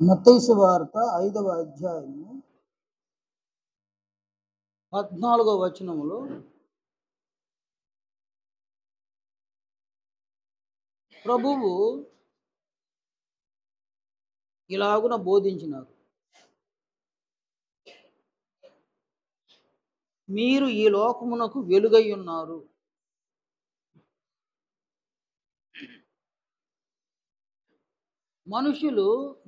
మత్తయి సువార్త 5వ అధ్యాయము 14వ వచనములో ప్రభువు ఇలాగున బోధించినారు. మీరు ఈ లోకమునకు వెలుగై ఉన్నారు. మనుషులు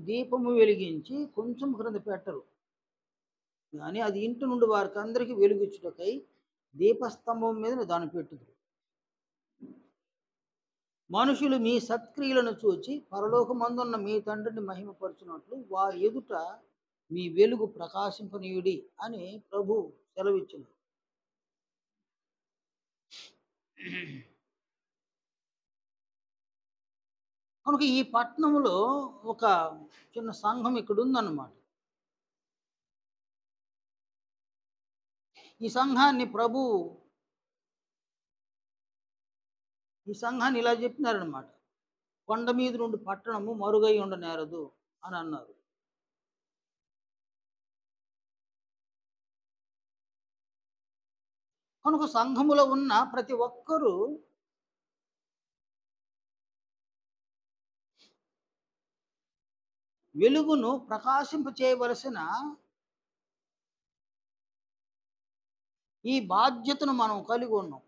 దీపము వెలిగించి కొంచెం క్రింద పెట్టరు, కానీ అది ఇంటి నుండి వారికి అందరికీ వెలుగిచ్చుటకై దీపస్తంభం మీద దాన్ని పెట్టుదురు. మనుషులు మీ సత్క్రియలను చూచి పరలోకమందున్న మీ తండ్రిని మహిమపరచునట్లు వారి ఎదుట మీ వెలుగు ప్రకాశింపనీయుడి అని ప్రభు సెలవిచ్చును. కనుక ఈ పట్టణంలో ఒక చిన్న సంఘం ఇక్కడ ఉందన్నమాట. ఈ సంఘాన్ని ఇలా చెప్పినారనమాట. కొండ మీద నుండి పట్టణము మరుగై ఉండనేరదు అని అన్నారు. కనుక సంఘములో ఉన్న ప్రతి ఒక్కరూ వెలుగును ప్రకాశింప చేయవలసిన ఈ బాధ్యతను మనం కలిగి ఉన్నాం.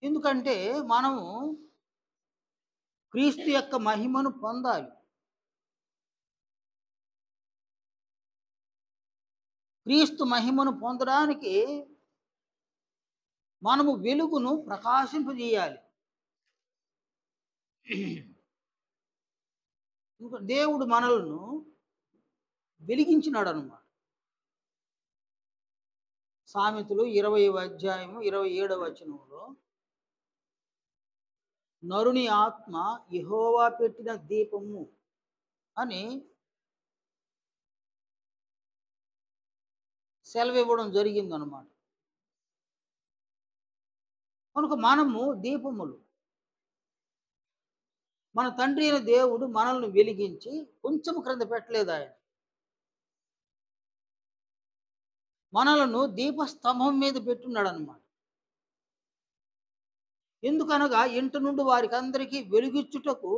ఎందుకంటే మనము క్రీస్తు యొక్క మహిమను పొందాలి. క్రీస్తు మహిమను పొందడానికి మనము వెలుగును ప్రకాశింపజేయాలి. దేవుడు మనలను వెలిగించినాడు అన్నమాట. సామెతలు 20వ అధ్యాయము 27వ వచనంలో నరుని ఆత్మ యెహోవా పెట్టిన దీపము అని సెలవివ్వడం జరిగిందనమాట. కనుక మనము దీపములు. మన తండ్రి అయిన దేవుడు మనల్ని వెలిగించి కొంచెం క్రింద పెట్టలేదు. ఆయన మనలను దీపస్తంభం మీద పెట్టున్నాడు అనమాట. ఎందుకనగా ఇంటి నుండి వారికి అందరికీ వెలుగిచ్చుటకు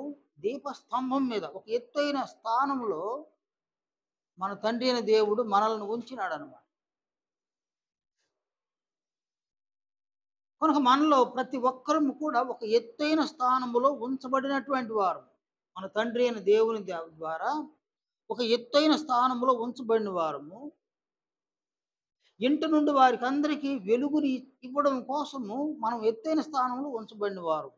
దీపస్తంభం మీద ఒక ఎత్తైన స్థానంలో మన తండ్రి అయిన దేవుడు మనల్ని ఉంచినాడు అనమాట. కనుక మనలో ప్రతి ఒక్కరము కూడా ఒక ఎత్తైన స్థానంలో ఉంచబడినటువంటి వారు. మన తండ్రి అయిన దేవుని ద్వారా ఒక ఎత్తైన స్థానంలో ఉంచబడిన వారము. ఇంటి నుండి వారికి అందరికీ వెలుగుని ఇవ్వడం కోసము మనం ఎత్తైన స్థానంలో ఉంచబడిన వారు.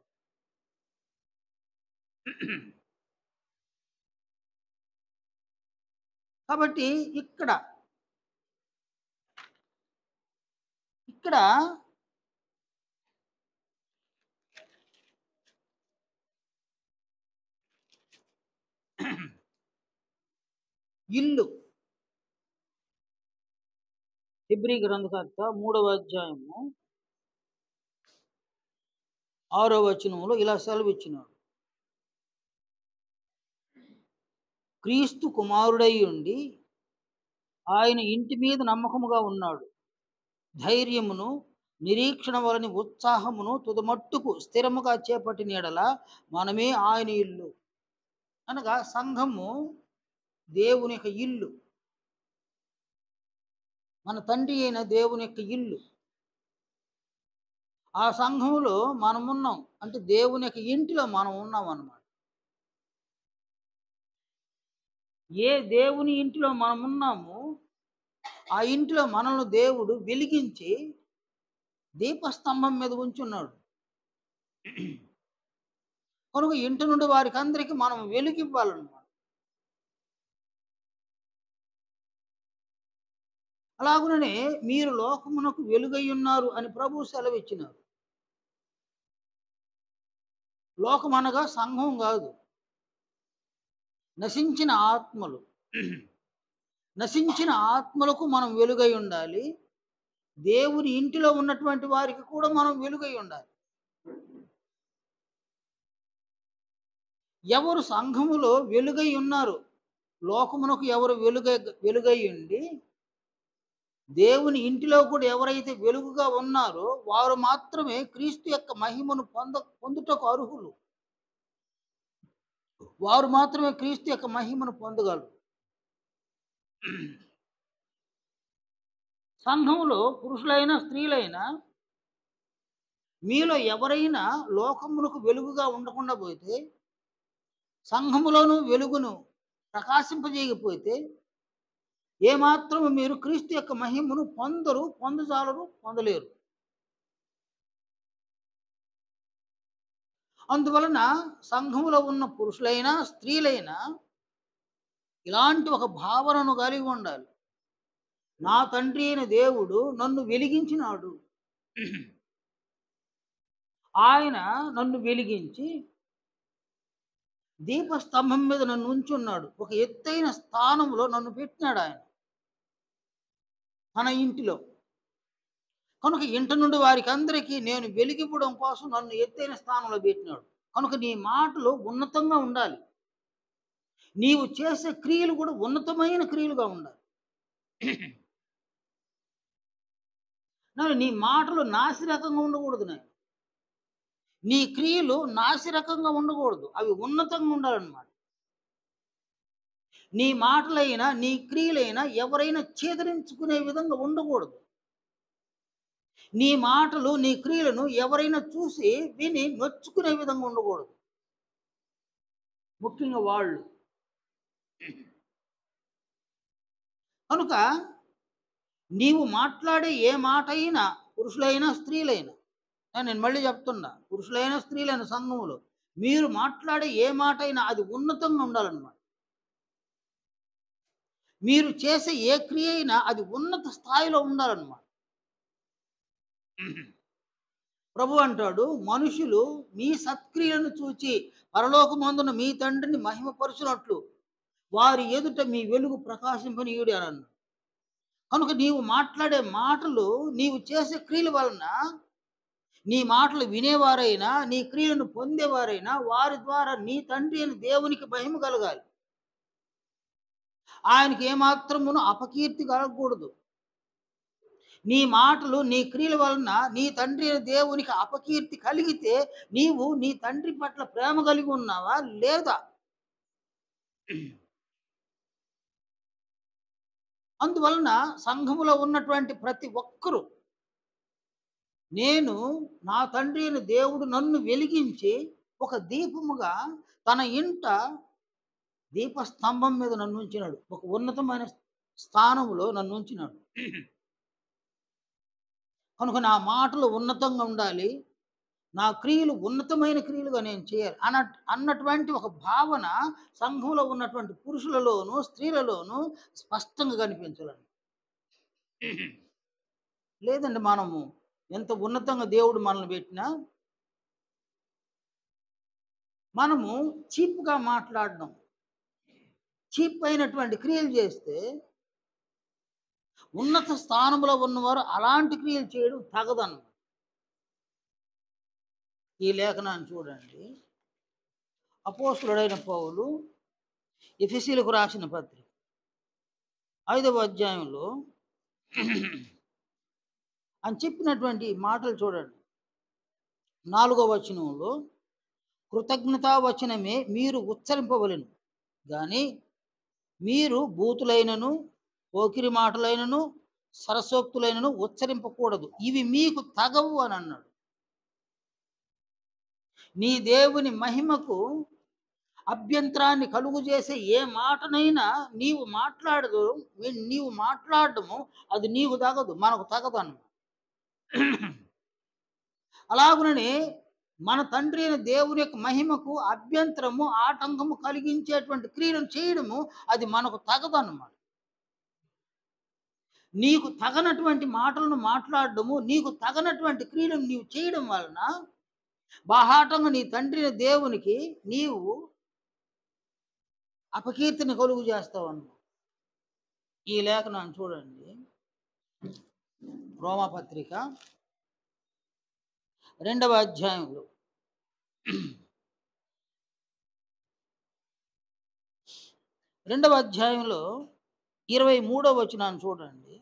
కాబట్టి ఇక్కడ ఇల్లు హెబ్రీ గ్రంథకర్త 3వ అధ్యాయము 6వ వచనంలో ఇలా సెలవిచ్చినాడు. క్రీస్తు కుమారుడై ఉండి ఆయన ఇంటి మీద నమ్మకముగా ఉన్నాడు. ధైర్యమును నిరీక్షణ వలని ఉత్సాహమును తుదమట్టుకు స్థిరముగా చేపట్టిన యెడల మనమే ఆయన ఇల్లు. అనగా సంఘము దేవుని యొక్క ఇల్లు, మన తండ్రి అయిన దేవుని యొక్క ఇల్లు. ఆ సంఘములో మనమున్నాం అంటే దేవుని యొక్క ఇంటిలో మనం ఉన్నాం అన్నమాట. ఏ దేవుని ఇంటిలో మనం ఉన్నామో ఆ ఇంటిలో మనల్ని దేవుడు వెలిగించి దీపస్తంభం మీద ఉంచున్నాడు. కనుక ఇంటి నుండి వారికి అందరికీ మనం వెలుగివ్వాలన్నమాట. అలాగుననే మీరు లోకమునకు వెలుగై ఉన్నారు అని ప్రభు సెలవిచ్చినారు. లోకం అనగా సంఘం కాదు, నశించిన ఆత్మలు. నశించిన ఆత్మలకు మనం వెలుగై ఉండాలి. దేవుని ఇంటిలో ఉన్నటువంటి వారికి కూడా మనం వెలుగై ఉండాలి. ఎవరు సంఘములో వెలుగై ఉన్నారు లోకమునకు ఎవరు వెలుగై ఉండి దేవుని ఇంటిలో కూడా ఎవరైతే వెలుగుగా ఉన్నారో వారు మాత్రమే క్రీస్తు యొక్క మహిమను పొందుటకు అర్హులు. వారు మాత్రమే క్రీస్తు యొక్క మహిమను పొందగలరు. సంఘంలో పురుషులైనా స్త్రీలైనా మీలో ఎవరైనా లోకమునకు వెలుగుగా ఉండకుండా పోతే, సంఘములోను వెలుగును ప్రకాశింపజేయకపోతే ఏమాత్రము మీరు క్రీస్తు యొక్క మహిమను పొందజాలరు, పొందలేరు. అందువలన సంఘములో ఉన్న పురుషులైనా స్త్రీలైనా ఇలాంటి ఒక భావనను కలిగి ఉండాలి. నా తండ్రి అయిన దేవుడు నన్ను వెలిగించినాడు. ఆయన నన్ను వెలిగించి దీపస్తంభం మీద నన్ను ఉంచున్నాడు. ఒక ఎత్తైన స్థానంలో నన్ను పెట్టినాడు ఆయన తన ఇంటిలో. కనుక ఇంట నుండి వారికి అందరికీ నేను వెలిగివ్వడం కోసం నన్ను ఎత్తైన స్థానంలో పెట్టినాడు. కనుక నీ మాటలు ఉన్నతంగా ఉండాలి. నీవు చేసే క్రియలు కూడా ఉన్నతమైన క్రియలుగా ఉండాలి. నీ మాటలు నాసిరకంగా ఉండకూడదు. నీ క్రియలు నాసిరకంగా ఉండకూడదు, అవి ఉన్నతంగా ఉండాలన్నమాట. నీ మాటలైనా నీ క్రియలైనా ఎవరైనా ఛేదరించుకునే విధంగా ఉండకూడదు. నీ మాటలు నీ క్రియలను ఎవరైనా చూసి విని నొచ్చుకునే విధంగా ఉండకూడదు, ముఖ్యంగా వాళ్ళు. కనుక నీవు మాట్లాడే ఏ మాట అయినా, పురుషులైనా స్త్రీలైనా, నేను మళ్ళీ చెప్తున్నా, పురుషులైనా స్త్రీలైన సంఘములో మీరు మాట్లాడే ఏ మాట అయినా అది ఉన్నతంగా ఉండాలన్నమాట. మీరు చేసే ఏ క్రియ అయినా అది ఉన్నత స్థాయిలో ఉండాలన్నమాట. ప్రభు అంటాడు, మనుషులు మీ సత్క్రియలను చూచి పరలోకమందున మీ తండ్రిని మహిమపరచునట్లు వారి ఎదుట మీ వెలుగు ప్రకాశింపనీయుడి అని అన్నాడు. కనుక నీవు మాట్లాడే మాటలు, నీవు చేసే క్రియల వలన నీ మాటలు వినేవారైనా నీ క్రియలను పొందేవారైనా వారి ద్వారా నీ తండ్రి అయిన దేవునికి మహిమ కలగాలి. ఆయనకి ఏమాత్రమును అపకీర్తి కలగకూడదు. నీ మాటలు నీ క్రియల వలన నీ తండ్రి అయిన దేవునికి అపకీర్తి కలిగితే నీవు నీ తండ్రి పట్ల ప్రేమ కలిగి ఉన్నావా లేదా? అందువలన సంఘములో ఉన్నటువంటి ప్రతి ఒక్కరూ, నేను నా తండ్రి అయిన దేవుడు నన్ను వెలిగించి ఒక దీపముగా తన ఇంట దీపస్తంభం మీద నన్ను ఉంచినాడు, ఒక ఉన్నతమైన స్థానంలో నన్ను ఉంచినాడు. కనుక నా మాటలు ఉన్నతంగా ఉండాలి, నా క్రియలు ఉన్నతమైన క్రియలుగా నేను చేయాలి అన్నటువంటి ఒక భావన సంఘంలో ఉన్నటువంటి పురుషులలోనూ స్త్రీలలోనూ స్పష్టంగా కనిపించాలండి. లేదండి, మనము ఎంత ఉన్నతంగా దేవుడు మనల్ని పెట్టినా మనము చీప్గా మాట్లాడడం, చీప్ అయినటువంటి క్రియలు చేస్తే ఉన్నత స్థానంలో ఉన్నవారు అలాంటి క్రియలు చేయడం తగదన్నమాట. ఈ లేఖనాన్ని చూడండి. అపోస్తలుడైన పౌలు ఎఫెసీయులకు రాసిన పత్రిక 5వ అధ్యాయంలో అని చెప్పినటువంటి మాటలు చూడండి. 4వ వచనంలో, కృతజ్ఞతావచనమే మీరు ఉచ్చరింపవలెను కానీ మీరు బూతులైనను పోకిరి మాటలైనను సరసోక్తులైనను ఉచ్చరింపకూడదు, ఇవి మీకు తగవు అని అన్నాడు. నీ దేవుని మహిమకు అభ్యంతరాన్ని కలుగు చేసే ఏ మాటనైనా నీవు మాట్లాడడము అది నీకు తగదు, మనకు తగదు అన్న. అలాగుననే మన తండ్రి అయిన దేవుని యొక్క మహిమకు అభ్యంతరము ఆటంకము కలిగించేటువంటి క్రియలను చేయడము అది మనకు తగదు అన్నమాట. నీకు తగనటువంటి మాటలను మాట్లాడడము, నీకు తగనటువంటి క్రియలను నీవు చేయడం వలన బాహాటంగా నీ తండ్రి అయిన దేవునికి నీవు అపకీర్తిని కలుగు చేస్తావు అన్న. ఈ లేఖనాన్ని చూడండి. రోమాపత్రిక 2వ అధ్యాయంలో రెండవ అధ్యాయంలో 23వ వచనాన్ని చూడండి.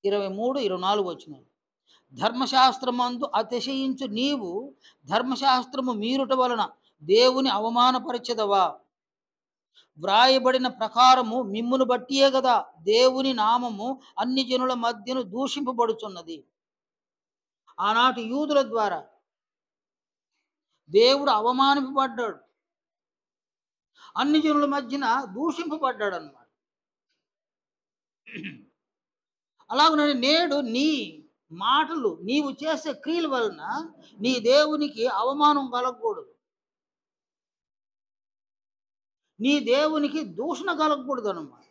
23, 24 వచనాలు. ధర్మశాస్త్రమందు అతిశయించు నీవు ధర్మశాస్త్రము మీరుట వలన దేవుని అవమానపరచెదవా? వ్రాయబడిన ప్రకారము మిమ్మును బట్టియే గదా దేవుని నామము అన్ని జనుల మధ్యను దూషింపబడుచున్నది. ఆనాటి యూదుల ద్వారా దేవుడు అవమానింపబడ్డాడు. అన్ని జనుల మధ్యన దూషింపబడ్డాడన్నమాట. అలాగునని నేడు నీ మాటలు, నీవు చేసే క్రియల వలన నీ దేవునికి అవమానం కలగకూడదు. నీ దేవునికి దూషణ కలగకూడదన్నమాట.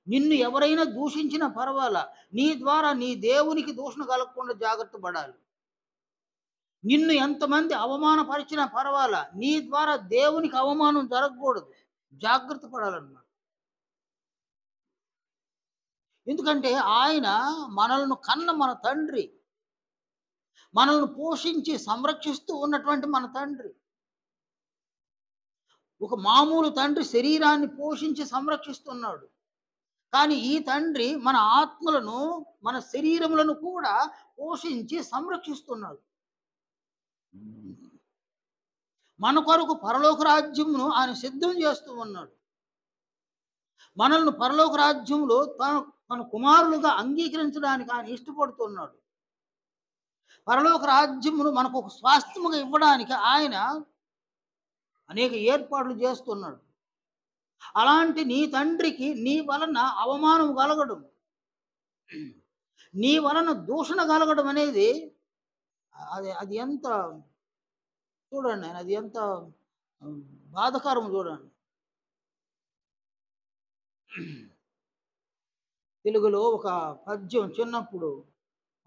నిన్ను ఎవరైనా దూషించినా పర్వాలా, నీ ద్వారా నీ దేవునికి దూషణ కలగకుండా జాగ్రత్త పడాలి. నిన్ను ఎంతమంది అవమానపరిచినా పర్వాలా, నీ ద్వారా దేవునికి అవమానం జరగకూడదు. జాగ్రత్త పడాలన్నమాట. ఎందుకంటే ఆయన మనలను కన్న మన తండ్రి. మనల్ని పోషించి సంరక్షిస్తూ ఉన్నటువంటి మన తండ్రి. ఒక మామూలు తండ్రి శరీరాన్ని పోషించి సంరక్షిస్తున్నాడు. కానీ ఈ తండ్రి మన ఆత్మలను, మన శరీరములను కూడా పోషించి సంరక్షిస్తున్నాడు. మన కొరకు పరలోక రాజ్యమును ఆయన సిద్ధం చేస్తూ ఉన్నాడు. మనల్ని పరలోక రాజ్యంలో తన కుమారులుగా అంగీకరించడానికి ఆయన ఇష్టపడుతున్నాడు. పరలోక రాజ్యమును మనకు ఒక స్వాస్థ్యముగా ఇవ్వడానికి ఆయన అనేక ఏర్పాట్లు చేస్తున్నాడు. అలాంటి నీ తండ్రికి నీ వలన అవమానం కలగడం, నీ వలన దూషణ కలగడం అనేది అది అది ఎంత చూడండి ఆయన అది ఎంత బాధకరం చూడండి. తెలుగులో ఒక పద్యం చిన్నప్పుడు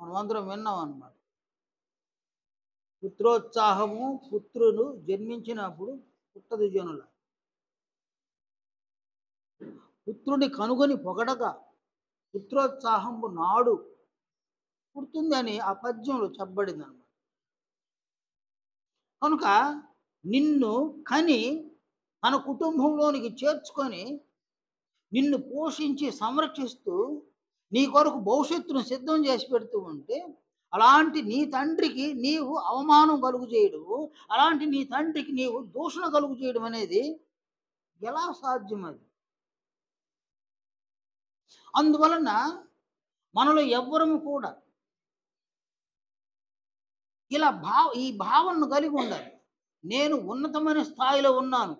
మనం అందరం విన్నాం అన్నమాట. పుత్రోత్సాహము పుత్రులు జన్మించినప్పుడు పుట్టదు జనుల, పుత్రుని కనుగొని పొగడగా పుత్రోత్సాహము నాడు పుడుతుందని ఆ పద్యంలో చెప్పబడింది అనమాట. కనుక నిన్ను కని తన కుటుంబంలోనికి చేర్చుకొని నిన్ను పోషించి సంరక్షిస్తూ నీ కొరకు భవిష్యత్తును సిద్ధం చేసి పెడుతూ ఉంటే, అలాంటి నీ తండ్రికి నీవు అవమానం కలుగు చేయడము, అలాంటి నీ తండ్రికి నీవు దూషణ కలుగు చేయడం అనేది ఎలా సాధ్యం అది? అందువలన మనలో ఎవ్వరము కూడా ఈ భావనను కలిగి ఉండాలి. నేను ఉన్నతమైన స్థాయిలో ఉన్నాను.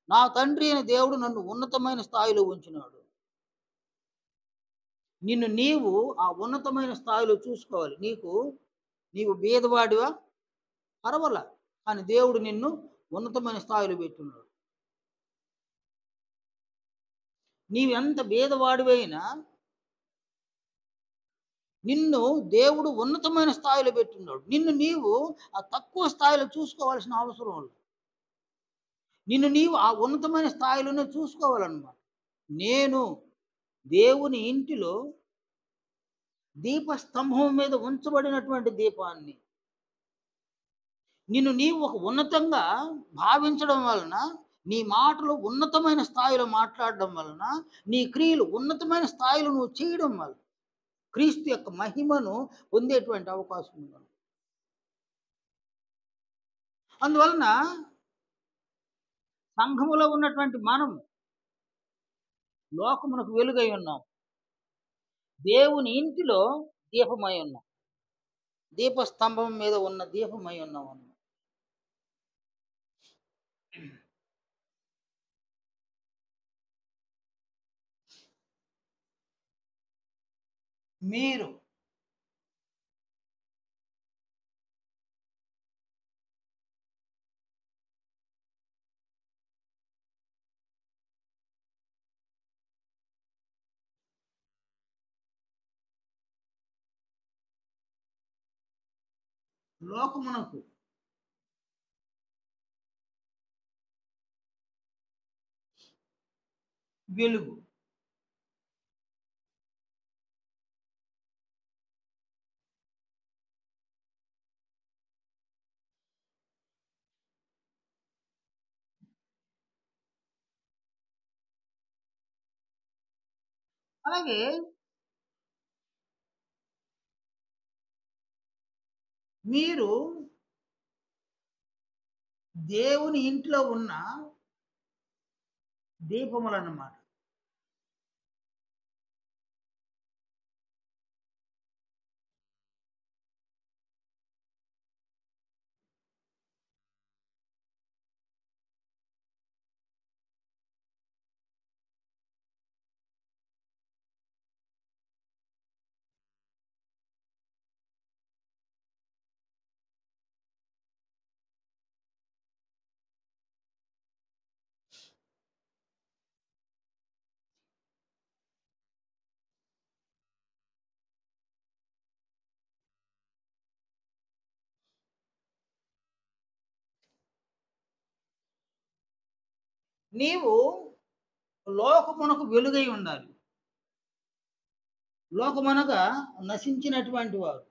నా తండ్రి అయిన దేవుడు నన్ను ఉన్నతమైన స్థాయిలో ఉంచినాడు. నిన్ను నీవు ఆ ఉన్నతమైన స్థాయిలో చూసుకోవాలి. నీవు బీదవాడివా? పర్వాలా. కానీ దేవుడు నిన్ను ఉన్నతమైన స్థాయిలో పెట్టున్నాడు. నీవెంత బీదవాడివైనా నిన్ను దేవుడు ఉన్నతమైన స్థాయిలో పెట్టున్నాడు. నిన్ను నీవు ఆ తక్కువ స్థాయిలో చూసుకోవాల్సిన అవసరం లేదు. నిన్ను నీవు ఆ ఉన్నతమైన స్థాయిలోనే చూసుకోవాలన్నమాట. నేను దేవుని ఇంటిలో దీపస్తంభం మీద ఉంచబడినటువంటి దీపాన్ని. నిన్ను నీవు ఒక ఉన్నతంగా భావించడం వలన, నీ మాటలు ఉన్నతమైన స్థాయిలో మాట్లాడడం వలన, నీ క్రియలు ఉన్నతమైన స్థాయిలో నువ్వు చేయడం వలన క్రీస్తు యొక్క మహిమను పొందేటువంటి అవకాశం ఉంది. అందువలన సంఘములో ఉన్నటువంటి మనం లోకమునకు వెలుగై ఉన్నాం. దేవుని ఇంటిలో దీపమై ఉన్నాం. దీపస్తంభం మీద ఉన్న దీపమై ఉన్నాం అన్నమాట. మీరు లోకమునకు వెలుగు. అలాగే మీరు దేవుని ఇంట్లో ఉన్న దీపములన్నమాట. నీవు లోకమునకు వెలుగై ఉండాలి. లోకమనగా నశించినటువంటి వారు.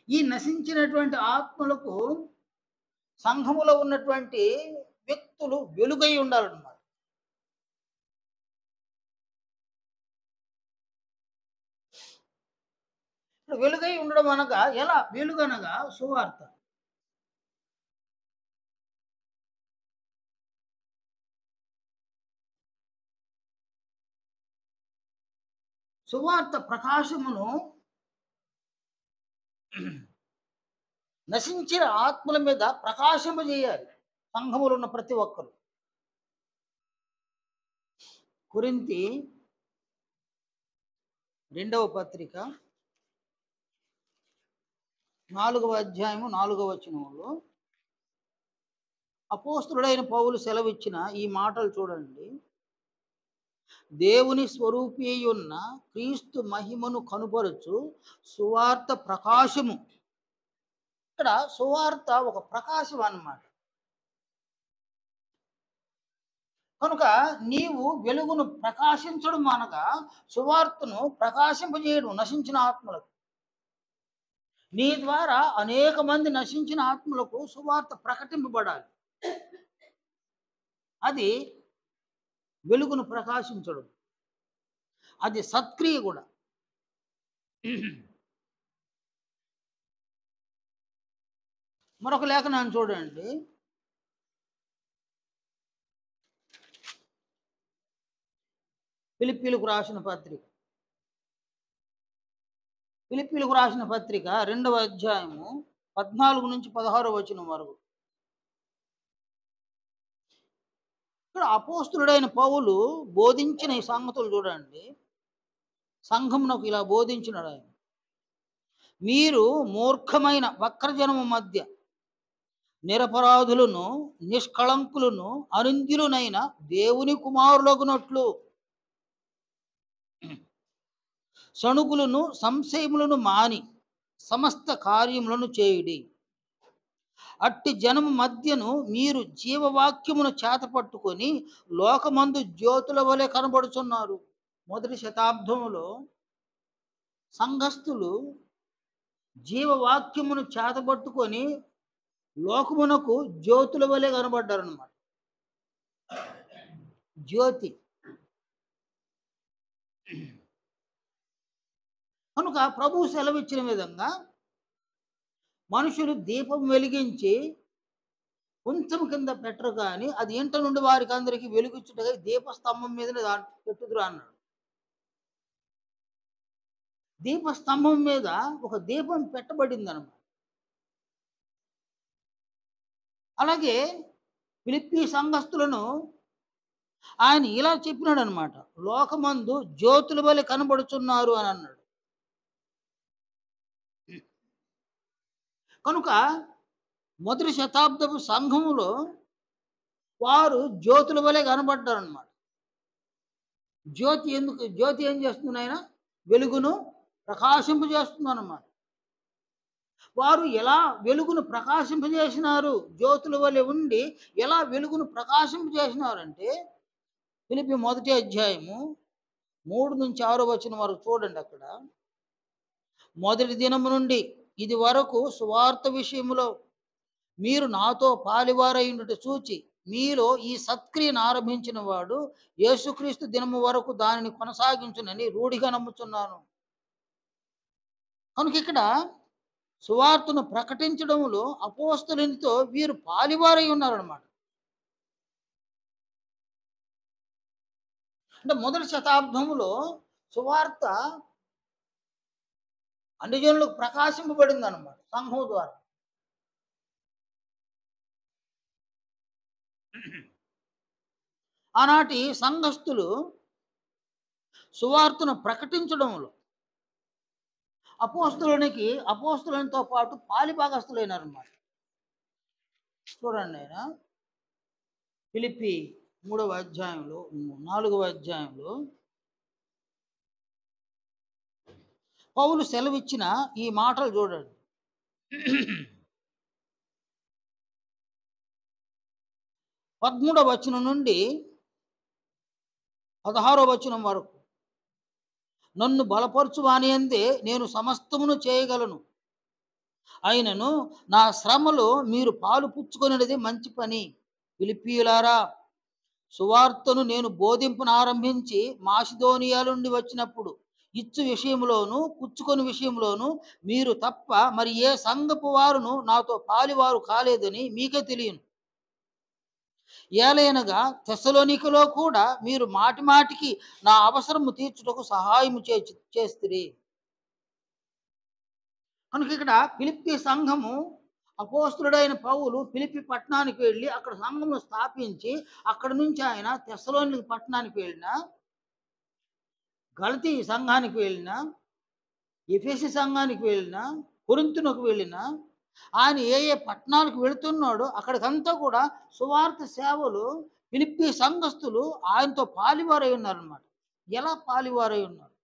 ఈ నశించినటువంటి ఆత్మలకు సంఘములో ఉన్నటువంటి వ్యక్తులు వెలుగై ఉండాలన్నమాట. ఇప్పుడు వెలుగై ఉండడం అనగా ఎలా? వెలుగనగా సువార్త. సువార్త ప్రకాశమును నశించిన ఆత్మల మీద ప్రకాశింపజేయాలి సంఘములో ఉన్న ప్రతి ఒక్కరు. కొరింథీ 2వ పత్రిక 4వ అధ్యాయము 4వ వచనంలో అపోస్తలుడైన పౌలు సెలవిచ్చిన ఈ మాటలు చూడండి. దేవుని స్వరూపి ఉన్న క్రీస్తు మహిమను కనుపరచు సువార్త ప్రకాశము. ఇక్కడ సువార్త ఒక ప్రకాశం అన్నమాట. కనుక నీవు వెలుగును ప్రకాశించడం అనగా సువార్తను ప్రకాశింపజేయడం నశించిన ఆత్మలకు. నీ ద్వారా అనేక మంది నశించిన ఆత్మలకు సువార్త ప్రకటింపబడాలి. అది వెలుగును ప్రకాశించడం. అది సత్క్రియ కూడా. మరొక లేఖనాన్ని చూడండి. ఫిలిప్పీలకు రాసిన పత్రిక 2వ అధ్యాయము 14 నుంచి 16వ వచనం వరకు. ఇక్కడ అపోస్తలుడైన పౌలు బోధించిన ఈ సంగతులు చూడండి. సంఘమునకు ఇలా బోధించినాడు ఆయన. మీరు మూర్ఖమైన వక్రజనము మధ్య నిరపరాధులను నిష్కళంకులను అనింద్యులనైన దేవుని కుమారులగునట్లు సణుగులను సంశయములను మాని సమస్త కార్యములను చేయుడి. అట్టి జనము మధ్యను మీరు జీవవాక్యమును చేతపట్టుకొని లోకమందు జ్యోతుల వలె కనబడుచున్నారు. మొదటి శతాబ్దంలో సంఘస్థులు జీవవాక్యమును చేతపట్టుకొని లోకమునకు జ్యోతుల వలె కనబడ్డారన్నమాట. జ్యోతి. కనుక ప్రభువు సెలవిచ్చిన విధంగా మనుషులు దీపం వెలిగించి కొంచెం కింద పెట్టరు, కానీ అది ఇంట నుండి వారికి అందరికీ వెలుగుచ్చుటగా దీపస్తంభం మీదనే పెట్టుదురు అన్నాడు. దీపస్తంభం మీద ఒక దీపం పెట్టబడింది అన్నమాట. అలాగే ఫిలిప్పీ సంఘస్థులను ఆయన ఇలా చెప్పినాడు అనమాట. లోకమందు జ్యోతుల వలె కనబడుచున్నారు అని అన్నాడు. కనుక మొదటి శతాబ్దపు సంఘములో వారు జ్యోతుల వలె కనబడ్డారన్నమాట. జ్యోతి ఏం చేస్తుంది ఆయన? వెలుగును ప్రకాశింపజేస్తుంది అన్నమాట. వారు ఎలా వెలుగును ప్రకాశింపజేసినారు? జ్యోతుల వలె ఉండి ఎలా వెలుగును ప్రకాశింపజేసినారంటే ఫిలిప్పీ 1వ అధ్యాయము 3 నుంచి 6వ వచనం వరకు చూడండి. అక్కడ మొదటి దినము నుండి ఇది వరకు సువార్త విషయములో మీరు నాతో పాలివారయుండుట చూచి మీలో ఈ సత్క్రియను ఆరంభించిన వాడు యేసుక్రీస్తు దినము వరకు దానిని కొనసాగించునని రూఢిగా నమ్ముచున్నాను. కనుక ఇక్కడ సువార్తను ప్రకటించడంలో అపోస్తలునితో వీరు పాలివారై ఉన్నారన్నమాట. అంటే మొదటి శతాబ్దంలో సువార్త అన్ని జనులకు ప్రకాశింపబడింది అన్నమాట సంఘం ద్వారా. ఆనాటి సంఘస్థులు సువార్తను ప్రకటించడంలో అపోస్తలునితో పాటు పాలిభాగస్తులైనారన్నమాట. చూడండి, ఆయన ఫిలిప్పి 3వ అధ్యాయంలో 4వ అధ్యాయంలో పౌలు సెలవిచ్చిన ఈ మాటలు చూడండి. 13వ వచనం నుండి 16వ వచనం వరకు, నన్ను బలపరచువానియందే నేను సమస్తమును చేయగలను. అయినను నా శ్రమలో మీరు పాలు పుచ్చుకొనినది మంచి పని. ఫిలిప్పీయులారా, సువార్తను నేను బోధింపునారంభించి మాసిదోనియా నుండి వచ్చినప్పుడు ఇచ్చు విషయంలోను పుచ్చుకొని విషయంలోను మీరు తప్ప మరి ఏ సంఘపు వారును నాతో పాలివారు కాలేదని మీకే తెలియను. ఏలైనగా తెస్సలోనికలో కూడా మీరు మాటి మాటికి నా అవసరము తీర్చుటకు సహాయము చేస్తిరి. కనుక ఇక్కడ ఫిలిప్పి సంఘము, అపోస్తలుడైన పౌలు ఫిలిప్పి పట్టణానికి వెళ్ళి అక్కడ సంఘమును స్థాపించి అక్కడ నుంచి ఆయన తెస్సలోనిక పట్టణానికి వెళ్ళిన, గలతీ సంఘానికి వెళ్ళిన, ఎఫెసు సంఘానికి వెళ్ళిన, కొరింథునకు వెళ్ళిన, ఆయన ఏ ఏ పట్టణాలకు వెళుతున్నాడో అక్కడికంతా కూడా సువార్త సేవలు ఫిలిప్పి సంఘస్థులు ఆయనతో పాలివారై ఉన్నారన్నమాట. ఎలా పాలివారై ఉన్నారు?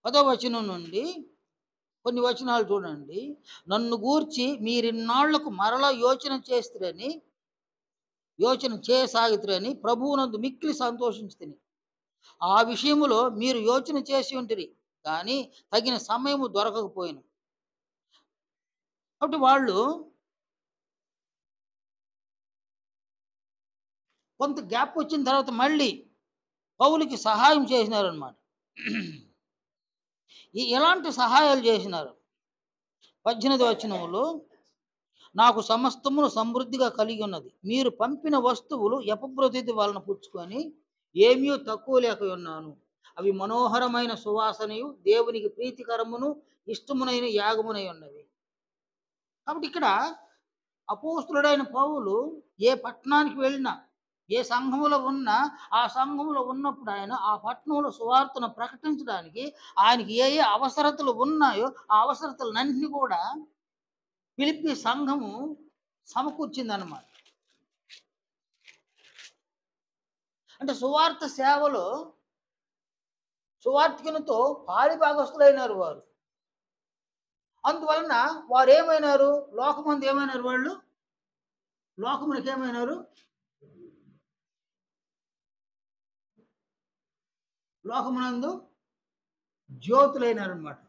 10వ వచనం నుండి కొన్ని వచనాలు చూడండి. నన్ను గూర్చి మీరిన్నాళ్లకు మరలా యోచన చేయసాగితురని ప్రభువునందు మిక్కిలి సంతోషించుతిని. ఆ విషయములో మీరు యోచన చేసి ఉంటిరి, కానీ తగిన సమయము దొరకకపోయిన. కాబట్టి వాళ్ళు కొంత గ్యాప్ వచ్చిన తర్వాత మళ్ళీ పౌలుకి సహాయం చేసినారనమాట. ఎలాంటి సహాయాలు చేసినారు? 18వ వచనంలో, నాకు సమస్తమును సమృద్ధిగా కలిగి ఉన్నది, మీరు పంపిన వస్తువులు ఎపబ్రొతిథి వలన పుచ్చుకొని ఏమీ తక్కువ లేక ఉన్నాను. అవి మనోహరమైన సువాసనయు దేవునికి ప్రీతికరమును ఇష్టమునైన యాగమునై ఉన్నవి. కాబట్టి ఇక్కడ అపోస్తలుడైన పౌలు ఏ పట్టణానికి వెళ్ళినా, ఏ సంఘములో ఉన్నా, ఆ సంఘములో ఉన్నప్పుడు ఆయన ఆ పట్టణంలో సువార్తను ప్రకటించడానికి ఆయనకి ఏ ఏ అవసరతలు ఉన్నాయో ఆ అవసరతలన్నింటినీ కూడా ఫిలిప్పి సంఘము సమకూర్చిందన్నమాట. అంటే సువార్త సేవలో సువార్తికునితో పాలిభాగస్తులైనారు వారు. అందువలన వారు ఏమైనారు? లోకమందు ఏమైనారు? వాళ్ళు లోకమునికి ఏమైనారు? లోకమునందు జ్యోతులైనారన్నమాట.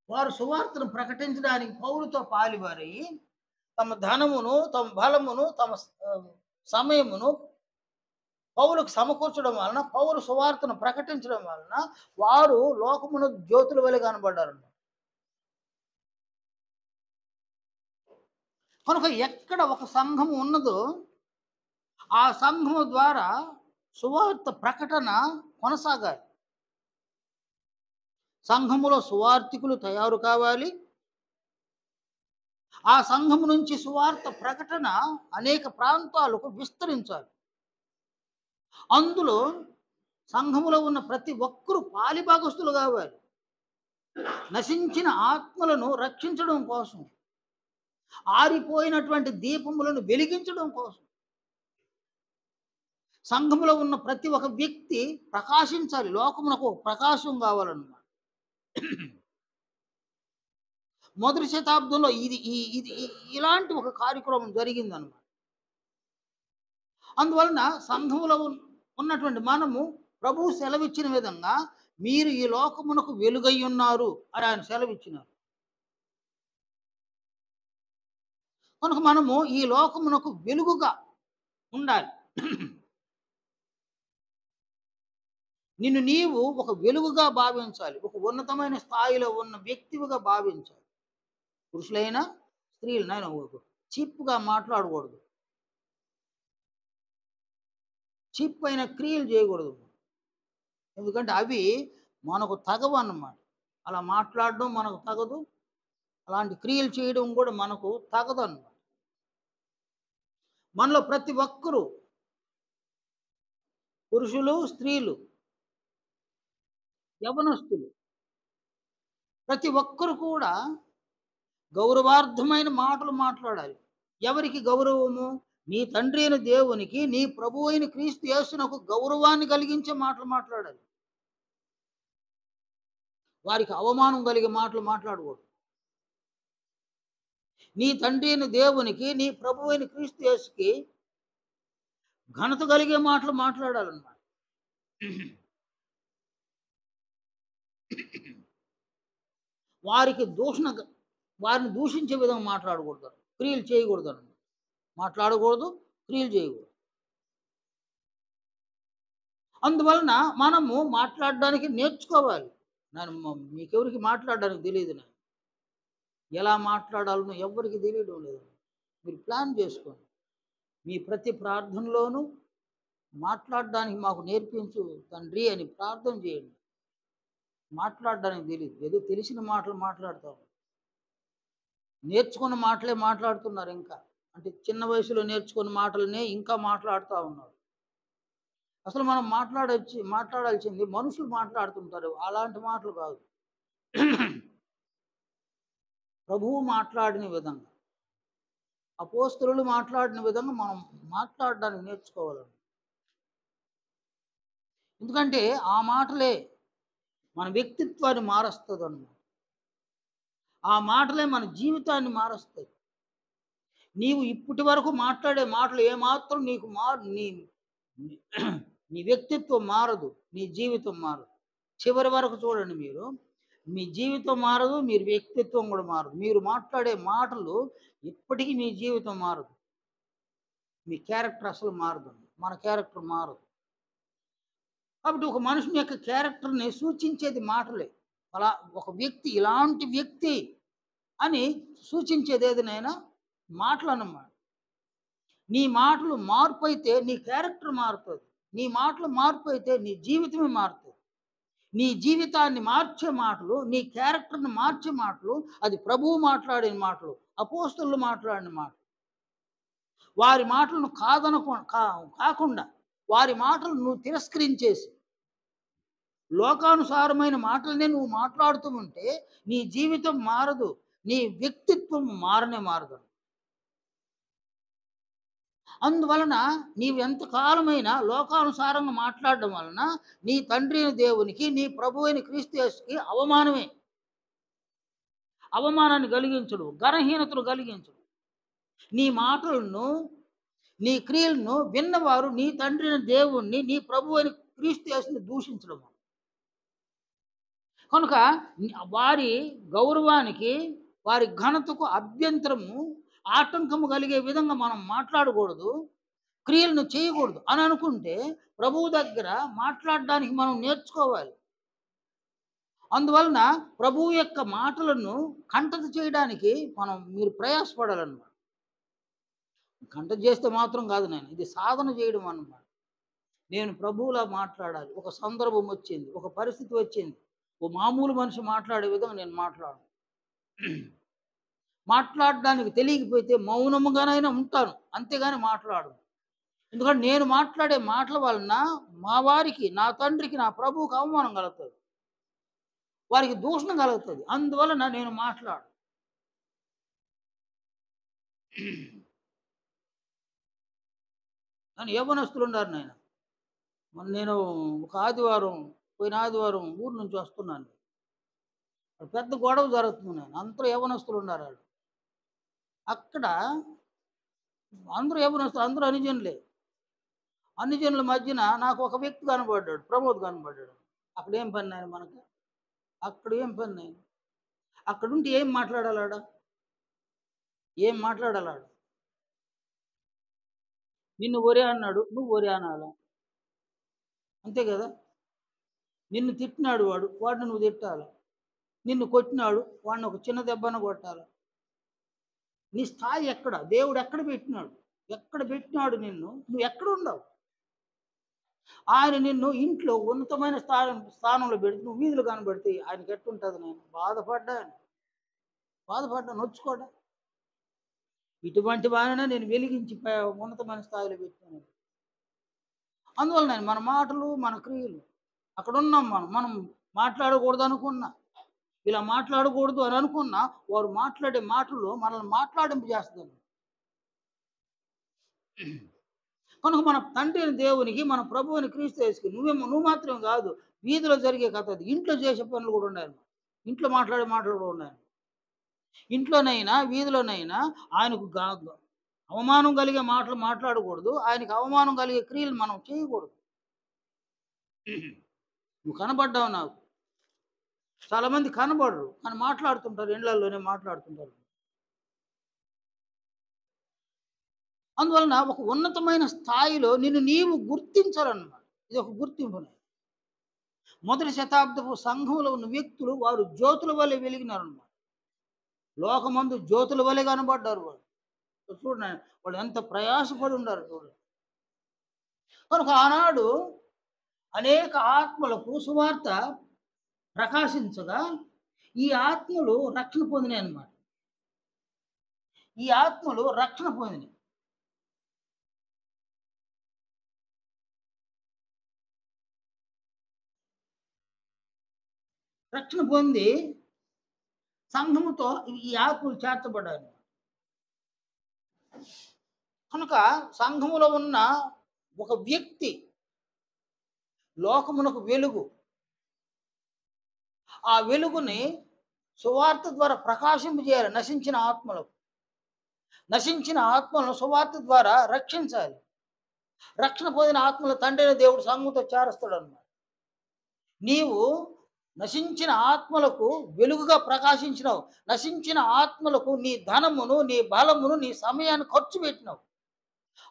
వారు సువార్తను ప్రకటించడానికి పౌలుతో పాలివారై తమ ధనమును, తమ బలమును, తమ సమయమును పౌలుకు సమకూర్చడం వలన, పౌలు సువార్తను ప్రకటించడం వలన వారు లోకమును జ్యోతుల వలె కనబడ్డారు. కనుక ఎక్కడ ఒక సంఘము ఉన్నదో ఆ సంఘము ద్వారా సువార్త ప్రకటన కొనసాగాలి. సంఘములో సువార్తికులు తయారు కావాలి. ఆ సంఘము నుంచి సువార్త ప్రకటన అనేక ప్రాంతాలకు విస్తరించాలి. అందులో సంఘములో ఉన్న ప్రతి ఒక్కరూ పాలిభాగస్తులు కావాలి. నశించిన ఆత్మలను రక్షించడం కోసం, ఆరిపోయినటువంటి దీపములను వెలిగించడం కోసం సంఘములో ఉన్న ప్రతి ఒక్క వ్యక్తి ప్రకాశించాలి. లోకమునకు ప్రకాశం కావాలన్నమాట. మొదటి శతాబ్దంలో ఇలాంటి ఒక కార్యక్రమం జరిగిందన్నమాట. అందువలన ఉన్నటువంటి మనము ప్రభువు సెలవిచ్చిన విధంగా మీరు ఈ లోకమునకు వెలుగై ఉన్నారు అని ఆయన సెలవిచ్చినారు. కనుక మనము ఈ లోకమునకు వెలుగుగా ఉండాలి. నిన్ను నీవు ఒక వెలుగుగా భావించాలి. ఒక ఉన్నతమైన స్థాయిలో ఉన్న వ్యక్తివిగా భావించాలి. పురుషులైనా, స్త్రీలనైనా చీప్‌గా మాట్లాడకూడదు. చీప్ అయిన క్రియలు చేయకూడదు. ఎందుకంటే అవి మనకు తగవన్నమాట. అలా మాట్లాడడం మనకు తగదు. అలాంటి క్రియలు చేయడం కూడా మనకు తగదన్నమాట. మనలో ప్రతి ఒక్కరూ పురుషులు, స్త్రీలు, యవ్వనస్తులు ప్రతి ఒక్కరు కూడా గౌరవార్థమైన మాటలు మాట్లాడాలి. ఎవరికి గౌరవము? నీ తండ్రి అయిన దేవునికి, నీ ప్రభువు అయిన క్రీస్తు యేసునకు గౌరవాన్ని కలిగించే మాటలు మాట్లాడాలి. వారికి అవమానం కలిగే మాటలు మాట్లాడకూడదు. నీ తండ్రి అయిన దేవునికి, నీ ప్రభువు అయిన క్రీస్తు యేసుకి ఘనత కలిగే మాటలు మాట్లాడాలన్నమాట. వారికి వారిని దూషించే విధంగా మాట్లాడకూడదు. క్రియలు చేయకూడదన్నమాట. మాట్లాడకూడదు, క్రియలు చేయకూడదు. అందువలన మనము మాట్లాడడానికి నేర్చుకోవాలి. మీకెవరికి మాట్లాడడానికి తెలియదు నాకు. ఎలా మాట్లాడాలనో ఎవ్వరికి తెలియడం లేదు. మీరు ప్లాన్ చేసుకోండి. మీ ప్రతి ప్రార్థనలోనూ మాట్లాడడానికి మాకు నేర్పించు తండ్రి అని ప్రార్థన చేయండి. మాట్లాడడానికి తెలియదు. ఏదో తెలిసిన మాటలు మాట్లాడతాం. నేర్చుకున్న మాటలే మాట్లాడుతున్నారు ఇంకా. అంటే చిన్న వయసులో నేర్చుకున్న మాటలనే ఇంకా మాట్లాడుతూ ఉన్నారు. అసలు మనం మాట్లాడాల్సింది మనుషులు మాట్లాడుతుంటారు. అలాంటి మాటలు కాదు. ప్రభువు మాట్లాడిన విధంగా, అపోస్తలులు మాట్లాడిన విధంగా మనం మాట్లాడడానికి నేర్చుకోవాలండి. ఎందుకంటే ఆ మాటలే మన వ్యక్తిత్వాన్ని మారుస్తుందన్నమాట. ఆ మాటలే మన జీవితాన్ని మారుస్తాయి. నీవు ఇప్పటి వరకు మాట్లాడే మాటలు ఏమాత్రం నీకు నీ వ్యక్తిత్వం మారదు, నీ జీవితం మారదు. చివరి వరకు చూడండి మీరు. మీ జీవితం మారదు, మీరు వ్యక్తిత్వం కూడా మారదు. మీరు మాట్లాడే మాటలు ఇప్పటికీ మీ జీవితం మారదు. మీ క్యారెక్టర్ అసలు మారదు. మన క్యారెక్టర్ మారదు. కాబట్టి ఒక మనుషుని యొక్క క్యారెక్టర్‌ని సూచించేది మాటలే. అలా ఒక వ్యక్తి ఇలాంటి వ్యక్తి అని సూచించేది ఏదైనా మాటలన్నమాట. నీ మాటలు మార్పైతే నీ క్యారెక్టర్ మారుతుంది. నీ మాటలు మార్పైతే నీ జీవితమే మారుతుంది. నీ జీవితాన్ని మార్చే మాటలు, నీ క్యారెక్టర్‌ని మార్చే మాటలు, అది ప్రభువు మాట్లాడిన మాటలు, అపోస్తలులు మాట్లాడిన మాటలు. వారి మాటలను కాకుండా వారి మాటలు నువ్వు తిరస్కరించేసి లోకానుసారమైన మాటలనే నువ్వు మాట్లాడుతూ ఉంటే నీ జీవితం మారదు. నీ వ్యక్తిత్వం మారదు. అందువలన నీవు ఎంతకాలమైనా లోకానుసారంగా మాట్లాడడం వలన నీ తండ్రి అయిన దేవునికి, నీ ప్రభువు అయిన క్రీస్తు యేసుకి అవమానమే. అవమానాన్ని కలిగించుడు, ఘనహీనతను కలిగించుడు. నీ మాటలను, నీ క్రియలను విన్నవారు నీ తండ్రి అయిన దేవుణ్ణి, నీ ప్రభువు అయిన క్రీస్తు యేసుని దూషించడం. కనుక వారి గౌరవానికి, వారి ఘనతకు అభ్యంతరము, ఆటంకము కలిగే విధంగా మనం మాట్లాడకూడదు, క్రియలను చేయకూడదు అని అనుకుంటే ప్రభువు దగ్గర మాట్లాడడానికి మనం నేర్చుకోవాలి. అందువలన ప్రభువు యొక్క మాటలను కంఠత చేయడానికి మీరు ప్రయాసపడాలన్నమాట. కంఠత చేస్తే మాత్రం కాదు ఇది సాధన చేయడం అన్నమాట. నేను ప్రభువులా మాట్లాడాలి. ఒక సందర్భం వచ్చింది, ఒక పరిస్థితి వచ్చింది. ఓ మామూలు మనిషి మాట్లాడే విధంగా నేను మాట్లాడను. మాట్లాడడానికి తెలియకపోతే మౌనముగానైనా ఉంటాను, అంతేగాని మాట్లాడను. ఎందుకంటే నేను మాట్లాడే మాటల వలన మా వారికి, నా తండ్రికి, నా ప్రభువుకి అవమానం కలుగుతుంది, వారికి దూషణ కలుగుతుంది. అందువలన నేను మాట్లాడు. కానీ యవ్వనస్తులు ఉన్నారు నాయన. నేను పోయిన ఆదివారం ఊరు నుంచి వస్తున్నాను. పెద్ద గొడవ జరుగుతుంది నాయన. అందరూ యవ్వనస్తులు ఉన్నారు. అక్కడ అందరూ యవ్వనస్తులు, అందరూ అనుజనులే. అన్ని జనుల మధ్యన నాకు ఒక వ్యక్తి కనబడ్డాడు. ప్రమోద్ కనబడ్డాడు. అక్కడేం పని నాయన మనకు? అక్కడ ఏం పని నాయన? అక్కడుంటే ఏం మాట్లాడాలాడ? ఏం మాట్లాడాలాడ? నిన్ను ఒరే అన్నాడు. నువ్వు ఒరే అనాలా. అంతే గదా! నిన్ను తిట్టినాడు వాడు. వాడిని నువ్వు తిట్టాల. నిన్ను కొట్టినాడు. వాడిని ఒక చిన్న దెబ్బన కొట్టాల. నీ స్థాయి ఎక్కడ? దేవుడు ఎక్కడ పెట్టినాడు? ఎక్కడ పెట్టినాడు నిన్ను? నువ్వు ఎక్కడుండవు? ఆయన నిన్ను ఇంట్లో ఉన్నతమైన స్థానంలో పెడితే నువ్వు వీధులు కనబడితే ఆయనకి ఎట్టుంటది నేను? బాధపడ్డాను. బాధపడ్డా, నొచ్చుకోడా. ఇటువంటి వారినే నేను వెలిగించి ఉన్నతమైన స్థాయిలో పెట్టాను. అందువలన మన మాటలు, మన క్రియలు అక్కడున్నాం మనం. మనం మాట్లాడకూడదు అనుకున్నా, ఇలా మాట్లాడకూడదు అని అనుకున్నా, వారు మాట్లాడే మాటలు మనల్ని మాట్లాడింపు చేస్తుంది. కనుక మన తండ్రి అయిన దేవునికి, మన ప్రభువుని క్రీస్తు యేసుకి నువ్వు మాత్రం కాదు, వీధిలో జరిగే కథ అది. ఇంట్లో చేసే పనులు కూడా ఉన్నాయి. ఇంట్లో మాట్లాడే మాటలు కూడా ఉన్నాయి. ఇంట్లోనైనా, వీధిలోనైనా ఆయనకు అవమానం కలిగే మాటలు మాట్లాడకూడదు. ఆయనకి అవమానం కలిగే క్రియలు మనం చేయకూడదు. నువ్వు కనబడ్డావు నాకు. చాలామంది కనబడరు. కానీ మాట్లాడుతుంటారు. ఇళ్లల్లోనే మాట్లాడుతుంటారు. అందువలన ఒక ఉన్నతమైన స్థాయిలో నిన్ను నీవు గుర్తించాలన్నమాట. ఇది ఒక గుర్తింపు. మొదటి శతాబ్దపు సంఘంలో ఉన్న వ్యక్తులు వారు జ్యోతుల వలె వెలిగినారన్నమాట. లోకమందు జ్యోతుల వలె కనబడ్డారు వాళ్ళు. చూడండి వాళ్ళు ఎంత ప్రయాసపడి ఉన్నారు చూడండి. కనుక ఆనాడు అనేక ఆత్మలకు సువార్త ప్రకాశించగా ఈ ఆత్మలు రక్షణ పొందినాయి అన్నమాట. ఈ ఆత్మలు రక్షణ పొందినాయి. రక్షణ పొంది సంఘముతో ఈ ఆత్మలు చేర్చబడ్డాయి. కనుక సంఘములో ఉన్న ఒక వ్యక్తి లోకమునకు వెలుగు. ఆ వెలుగుని సువార్త ద్వారా ప్రకాశింపజేయాలి నశించిన ఆత్మలకు. నశించిన ఆత్మలను సువార్త ద్వారా రక్షించాలి. రక్షణ పొందిన ఆత్మల తండ్రి అయిన దేవుడు సంఘంతో చేరుస్తాడు అన్నమాట. నీవు నశించిన ఆత్మలకు వెలుగుగా ప్రకాశించినావు. నశించిన ఆత్మలకు నీ ధనమును, నీ బలమును, నీ సమయాన్ని ఖర్చు పెట్టినావు.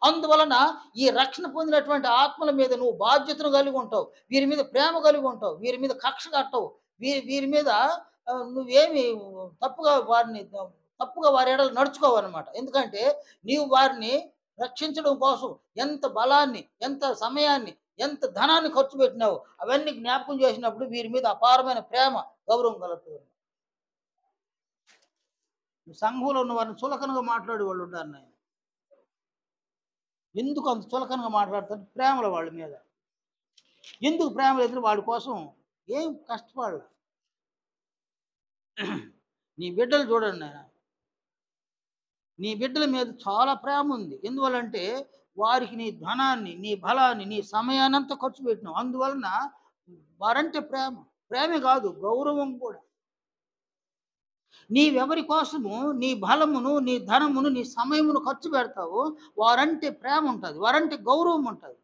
అందువలన ఈ రక్షణ పొందినటువంటి ఆత్మల మీద నువ్వు బాధ్యతను కలిగి ఉంటావు. వీరి మీద ప్రేమ కలిగి ఉంటావు. వీరి మీద కక్ష కట్టవు. వీరి మీద నువ్వేమి తప్పుగా వారి ఎడలు నడుచుకోవన్నమాట. ఎందుకంటే నీవు వారిని రక్షించడం కోసం ఎంత బలాన్ని, ఎంత సమయాన్ని, ఎంత ధనాన్ని ఖర్చు పెట్టినావు అవన్నీ జ్ఞాపకం చేసినప్పుడు వీరి మీద అపారమైన ప్రేమ, గౌరవం కలుగుతుంది. సంఘంలో ఉన్న వారిని చులకనగా మాట్లాడే వాళ్ళు ఉంటారు నాయన. ఎందుకు అంత చులకనగా మాట్లాడతారు? ప్రేమల వాళ్ళ మీద. ఎందుకు ప్రేమ లేదు? వాడి కోసం ఏం కష్టపడాలి. నీ బిడ్డలు చూడండి నాయన. నీ బిడ్డల మీద చాలా ప్రేమ ఉంది. ఎందువల్లంటే వారికి నీ ధనాన్ని, నీ బలాన్ని, నీ సమయాన్నంతా ఖర్చు పెట్టినావు. అందువలన వారంటే ప్రేమ. ప్రేమే కాదు, గౌరవం కూడా. నీవెవరి కోసము నీ బలమును, నీ ధనమును, నీ సమయమును ఖర్చు పెడతావో వారంటే ప్రేమ ఉంటుంది. వారంటే గౌరవం ఉంటుంది.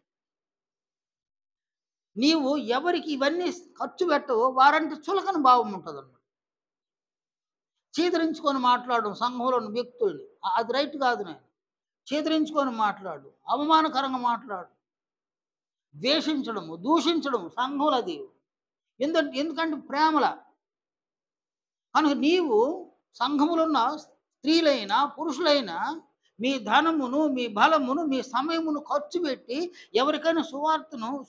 నీవు ఎవరికి ఇవన్నీ ఖర్చు పెట్టవో వారంటే చులకన భావం ఉంటుంది అన్నమాట. చీదరించుకొని మాట్లాడడం సంఘంలో ఉన్న వ్యక్తుల్ని అది రైట్ కాదు నేను. చీదరించుకొని మాట్లాడు, అవమానకరంగా మాట్లాడు, ద్వేషించడము, దూషించడం సంఘంలో అది. ఎందుకంటే ప్రేమల. కనుక నీవు సంఘములో ఉన్న స్త్రీలైనా పురుషులైనా మీ ధనమును, మీ బలమును, మీ సమయమును ఖర్చు పెట్టి ఎవరికైనా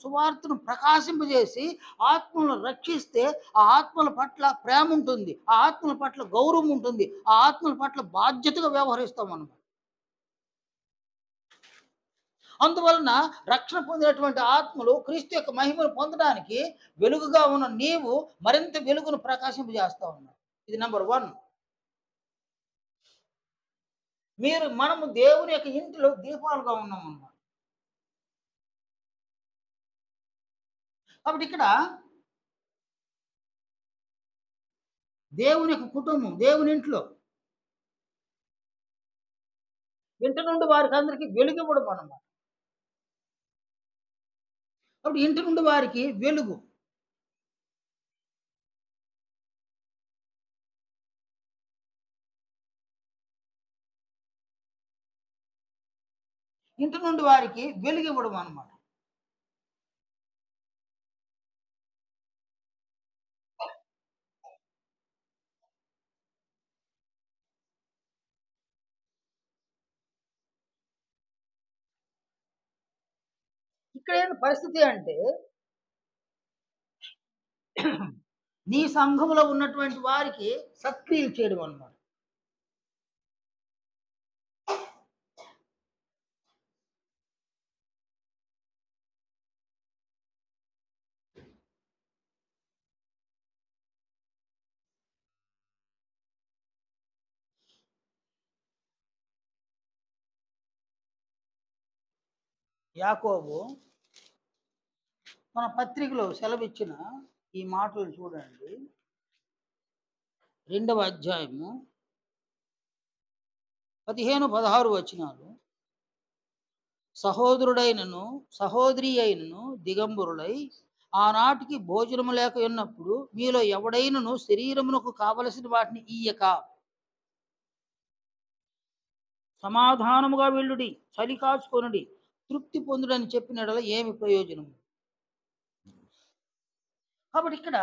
సువార్తను ప్రకాశింపజేసి ఆత్మలను రక్షిస్తే ఆ ఆత్మల పట్ల ప్రేమ ఉంటుంది. ఆ ఆత్మల పట్ల గౌరవం ఉంటుంది. ఆ ఆత్మల పట్ల బాధ్యతగా వ్యవహరిస్తాం అన్నమాట. అందువలన రక్షణ పొందినటువంటి ఆత్మలు క్రీస్తు యొక్క మహిమను పొందడానికి వెలుగుగా ఉన్న నీవు మరింత వెలుగును ప్రకాశింపజేస్తా ఉన్నావు. ఇది నెంబర్ 1. మనము దేవుని యొక్క ఇంటిలో దీపాలుగా ఉన్నాం అన్నమాట. కాబట్టి ఇక్కడ దేవుని యొక్క కుటుంబం, దేవుని ఇంట్లో ఇంటి నుండి వారికి అందరికీ వెలుగివ్వడం అన్నమాట. కాబట్టి ఇంటి నుండి వారికి వెలుగు. ఇంటి నుండి వారికి వెలుగివ్వడం అన్నమాట. ఇక్కడ ఏంటి పరిస్థితి అంటే నీ సంఘములో ఉన్నటువంటి వారికి సత్క్రియలు చేయడం అన్నమాట. యాకోబు మన పత్రికలో సెలవిచ్చిన ఈ మాటలు చూడండి. 2వ అధ్యాయము 15, 16 వచనాలు. సహోదరుడైనను సహోదరి అయినను దిగంబరులై ఆనాటికి భోజనము లేక ఉన్నప్పుడు మీలో ఎవడైనను శరీరమునకు కావలసిన వాటిని ఇయ్యక సమాధానముగా వెళ్ళుడి, చలి కాచుకొనుడి, తృప్తి పొందుడని చెప్పిన యెడల ఏమి ప్రయోజనము? కాబట్టి ఇక్కడ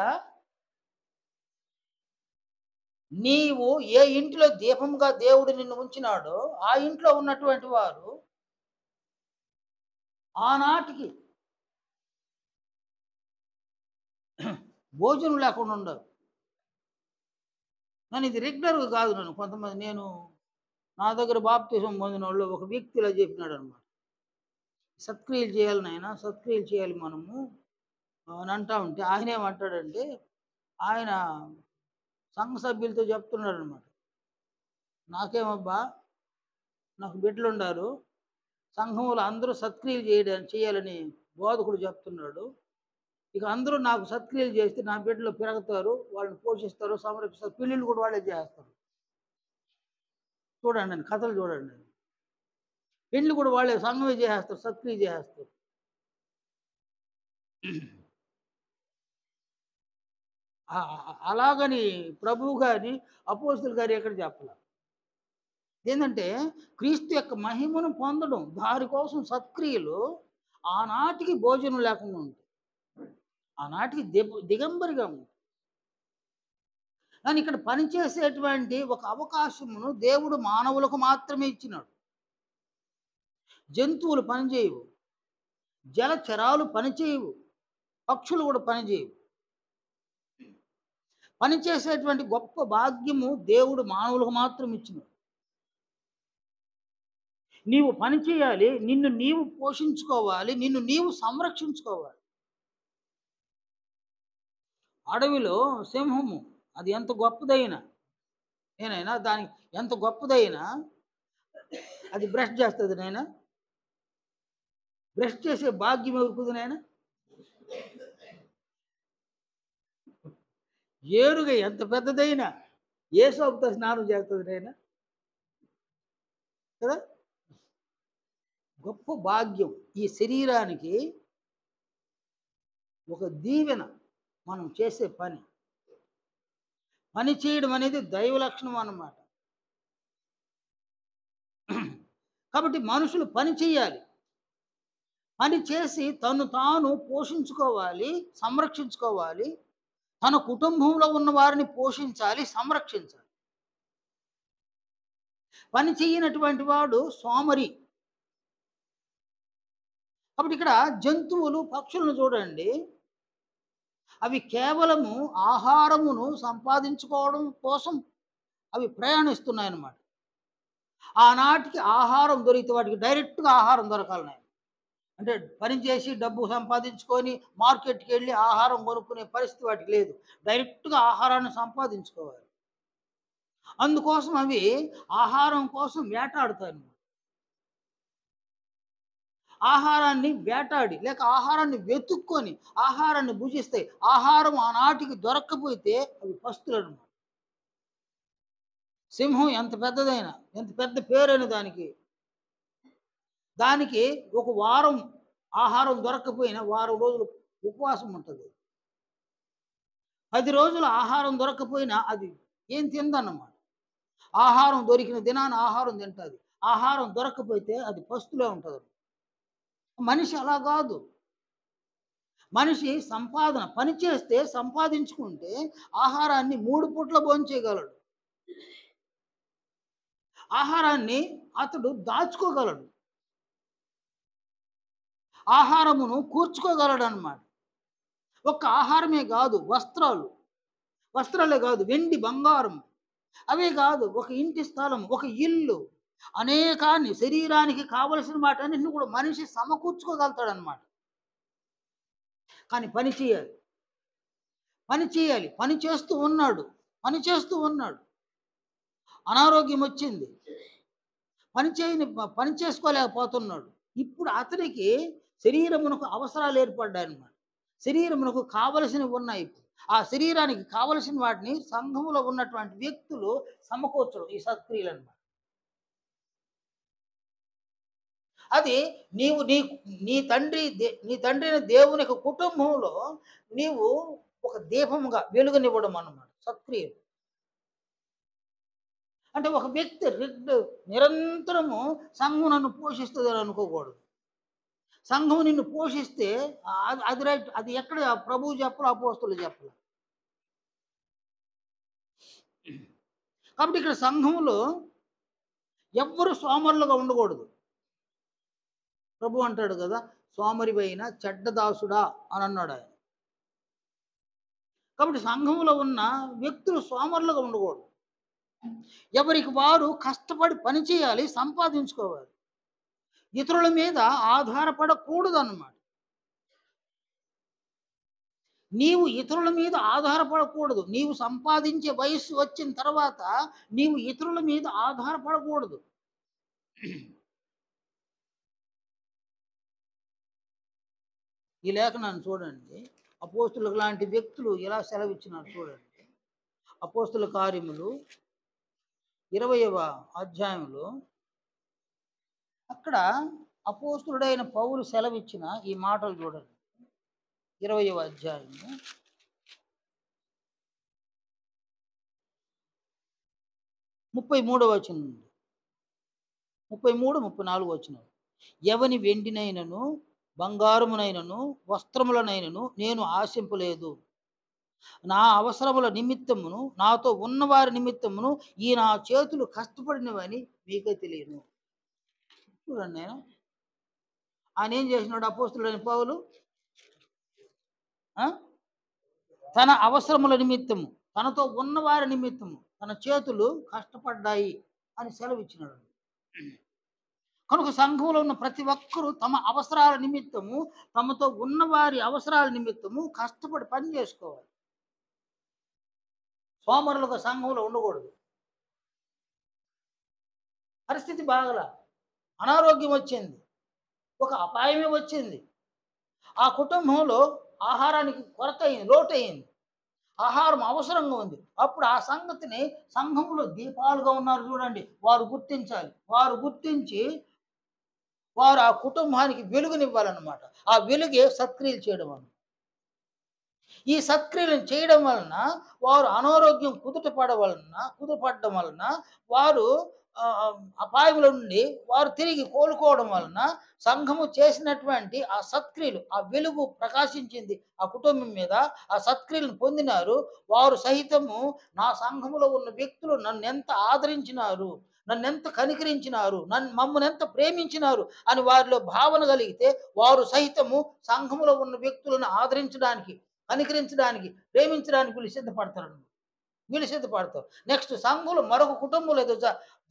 నీవు ఏ ఇంటిలో దీపంగా దేవుడు నిన్ను ఉంచినాడో ఆ ఇంట్లో ఉన్నటువంటి వారు ఆనాటికి భోజనం లేకుండా ఉండరు. నేను ఇది రెగ్యులర్గా కాదు. నేను నా దగ్గర బాప్తిసం పొందిన వాళ్ళు ఒక వ్యక్తి ఇలా చెప్పినాడు అనమాట. సత్క్రియలు చేయాలి నాయన, సత్క్రియలు చేయాలి మనము అని అంటా ఉంటే ఆయన ఏమంటాడంటే, ఆయన సంఘ సభ్యులతో చెప్తున్నాడు అనమాట. నాకేమబ్బా, నాకు బిడ్డలు ఉండారు, సంఘంలో అందరూ సత్క్రియలు చేయాలని బోధకుడు చెప్తున్నాడు. ఇక అందరూ నాకు సత్క్రియలు చేస్తే నా బిడ్డలు పెరుగుతారు, వాళ్ళని పోషిస్తారు, సంరక్షిస్తారు, పెళ్ళిళ్ళు కూడా వాళ్ళే చేస్తారు. చూడండి కథలు చూడండి. పెళ్ళి కూడా వాళ్ళే సంఘమే చేసేస్తారు, సత్క్రియ చేసేస్తారు. అలాగని ప్రభువు గారి అపోస్తులు గారు ఎక్కడ చెప్పాలి. ఏంటంటే క్రీస్తు యొక్క మహిమను పొందడం, దాని కోసం సత్క్రియలు ఆనాటికి భోజనం లేకుండా ఉంటుంది, ఆనాటికి దిగంబరిగా ఉంది. కానీ ఇక్కడ పనిచేసేటువంటి ఒక అవకాశమును దేవుడు మానవులకు మాత్రమే ఇచ్చినాడు. జంతువులు పనిచేయవు, జలచరాలు పనిచేయవు, పక్షులు కూడా పనిచేయవు. పనిచేసేటువంటి గొప్ప భాగ్యము దేవుడు మానవులకు మాత్రం ఇచ్చినాడు. నీవు పని చేయాలి, నిన్ను నీవు పోషించుకోవాలి, నిన్ను నీవు సంరక్షించుకోవాలి. అడవిలో సింహము అది ఎంత గొప్పదైనా నేనైనా దానికి ఎంత గొప్పదైనా అది బ్రష్ చేస్తుంది నాయన. బ్రష్ చేసే భాగ్యం ఎవరుకుంది నాయన? ఏనుగ ఎంత పెద్దదైనా ఏ సోపుతో స్నానం చేస్తుంది నాయన కదా. గొప్ప భాగ్యం ఈ శరీరానికి ఒక దీవెన. మనం చేసే పని చేయడం అనేది దైవ లక్షణం అన్నమాట. కాబట్టి మనుషులు పని చేయాలి, పని చేసి తను తాను పోషించుకోవాలి, సంరక్షించుకోవాలి, తన కుటుంబంలో ఉన్న వారిని పోషించాలి, సంరక్షించాలి. పని చేయనటువంటి వాడు సోమరి. కాబట్టి ఇక్కడ జంతువులు, పక్షులను చూడండి, అవి కేవలము ఆహారమును సంపాదించుకోవడం కోసం అవి ప్రయాణిస్తున్నాయన్నమాట. ఆనాటికి ఆహారం దొరికితే వాటికి డైరెక్ట్గా ఆహారం దొరకాలి. అంటే పని చేసి డబ్బు సంపాదించుకొని మార్కెట్కి వెళ్ళి ఆహారం కొనుక్కునే పరిస్థితి వాటికి లేదు. డైరెక్ట్గా ఆహారాన్ని సంపాదించుకోవాలి. అందుకోసం అవి ఆహారం కోసం వేటాడుతాయి. ఆహారాన్ని వేటాడి లేక ఆహారాన్ని వెతుక్కొని ఆహారాన్ని భుజిస్తాయి. ఆహారం ఆనాటికి దొరక్కపోతే అవి పస్తులను. సింహం ఎంత పెద్దదైనా, ఎంత పెద్ద పేరైన దానికి ఒక వారం ఆహారం దొరక్కపోయినా వారం రోజులు ఉపవాసం ఉంటుంది. 10 రోజులు ఆహారం దొరక్కపోయినా అది ఏం తినదన్నమాట. ఆహారం దొరికిన దినాన ఆహారం తింటది. ఆహారం దొరక్కపోతే అది పస్తులే ఉంటది. మనిషి అలా గాదు. మనిషి పని చేస్తే సంపాదించుకుంటే ఆహారాన్ని 3 పూట్ల భోంచేయగలడు. ఆహారాన్ని అతడు దాచుకోగలడు. ఆహారమును కూర్చుకోగలడనమాట. ఒక్క ఆహారమే గాదు, వస్త్రాలే గాదు, వెండి, బంగారం అవే గాదు, ఒక ఇంటి స్థలం, ఒక ఇల్లు, అనేకాన్ని శరీరానికి కావలసిన వాటన్నిటిని కూడా మనిషి సమకూర్చుకోగలుగుతాడనమాట. కానీ పని చేయాలి. పని చేయాలి. పని చేస్తూ ఉన్నాడు. అనారోగ్యం వచ్చింది. పని చేసుకోలేకపోతున్నాడు. ఇప్పుడు అతనికి శరీరమునకు అవసరాలు ఏర్పడ్డాయన్నమాట. శరీరమునకు కావలసినవి ఉన్నాయి ఇప్పుడు. ఆ శరీరానికి కావలసిన వాటిని సంఘములో ఉన్నటువంటి వ్యక్తులు సమకూర్చడం ఈ సత్క్రియలన్నమాట. అది నీవు నీ నీ తండ్రి అయిన దేవుని యొక్క కుటుంబంలో నీవు ఒక దీపముగా వెలుగునివ్వడం అన్నమాట సత్క్రియలు. అంటే ఒక వ్యక్తి నిరంతరము సంఘం నన్ను పోషిస్తుందని అనుకోకూడదు. సంఘం నిన్ను పోషిస్తే అది రైట్. అది ఎక్కడ ప్రభువు చెప్పరు, అపోస్తలులు చెప్పరు. కాబట్టి ఇక్కడ సంఘంలో ఎవ్వరు సోమరులుగా ఉండకూడదు. ప్రభు అంటాడు కదా, సోమరివైన చెడ్డదాసుడా అని అన్నాడు ఆయన. కాబట్టి సంఘంలో ఉన్న వ్యక్తులు సోమరులుగా ఉండకూడదు. ఎవరికి వారు కష్టపడి పని చేయాలి, సంపాదించుకోవాలి. ఇతరుల మీద ఆధారపడకూడదు అన్నమాట. నీవు ఇతరుల మీద ఆధారపడకూడదు. నీవు సంపాదించే వయస్సు వచ్చిన తర్వాత నీవు ఇతరుల మీద ఆధారపడకూడదు. ఈ లేఖనాన్ని చూడండి. అపోస్తులకు లాంటి వ్యక్తులు ఎలా సెలవిచ్చినారు చూడండి. అపోస్తుల కార్యములు 20వ అధ్యాయంలో అక్కడ అపోస్తుడైన పౌలు సెలవిచ్చిన ఈ మాటలు చూడండి. 20వ అధ్యాయము 33వ వచనం నుండి 33, 34 వచనం. ఎవని వెండినైనను బంగారమునైనను వస్త్రములనైనను నేను ఆశింపలేదు. నా అవసరముల నిమిత్తమును నాతో ఉన్నవారి నిమిత్తమును ఈ నా చేతులు కష్టపడినవని మీకే తెలియను. చూడండి, ఆయన ఏం చేసినాడు అపోస్తులైన పౌలు? తన అవసరముల నిమిత్తము, తనతో ఉన్నవారి నిమిత్తము తన చేతులు కష్టపడ్డాయి అని సెలవిచ్చినాడు. కనుక సంఘంలో ఉన్న ప్రతి ఒక్కరూ తమ అవసరాల నిమిత్తము, తమతో ఉన్నవారి అవసరాల నిమిత్తము కష్టపడి పని చేసుకోవాలి. సోమరులుగా సంఘంలో ఉండకూడదు. పరిస్థితి బాగల, అనారోగ్యం వచ్చింది, ఒక అపాయమే వచ్చింది, ఆ కుటుంబంలో ఆహారానికి కొరత అయింది, లోటయింది, ఆహారం అవసరంగా ఉంది. అప్పుడు ఆ సంగతిని సంఘంలో దీపాలుగా ఉన్నారు చూడండి, వారు గుర్తించాలి. వారు గుర్తించి వారు ఆ కుటుంబానికి వెలుగునివ్వాలన్నమాట. ఆ వెలుగే సత్క్రియలు చేయడం వలన. ఈ సత్క్రియలను చేయడం వలన వారు అనారోగ్యం కుదుటపడడం వలన వారు అపాయముల నుండి వారు తిరిగి కోలుకోవడం వలన సంఘము చేసినటువంటి ఆ సత్క్రియలు, ఆ వెలుగు ప్రకాశించింది ఆ కుటుంబం మీద. ఆ సత్క్రియలను పొందినారు. వారు సహితము నా సంఘములో ఉన్న వ్యక్తులు నన్ను ఎంత ఆదరించినారు, నన్ను ఎంత కనికరించినారు, మమ్మల్ని ఎంత ప్రేమించినారు అని వారిలో భావన కలిగితే వారు సహితము సంఘములో ఉన్న వ్యక్తులను ఆదరించడానికి, కనికరించడానికి, ప్రేమించడానికి వీళ్ళు సిద్ధపడతారు. నెక్స్ట్ సంఘంలో మరొక కుటుంబంలో ఏదో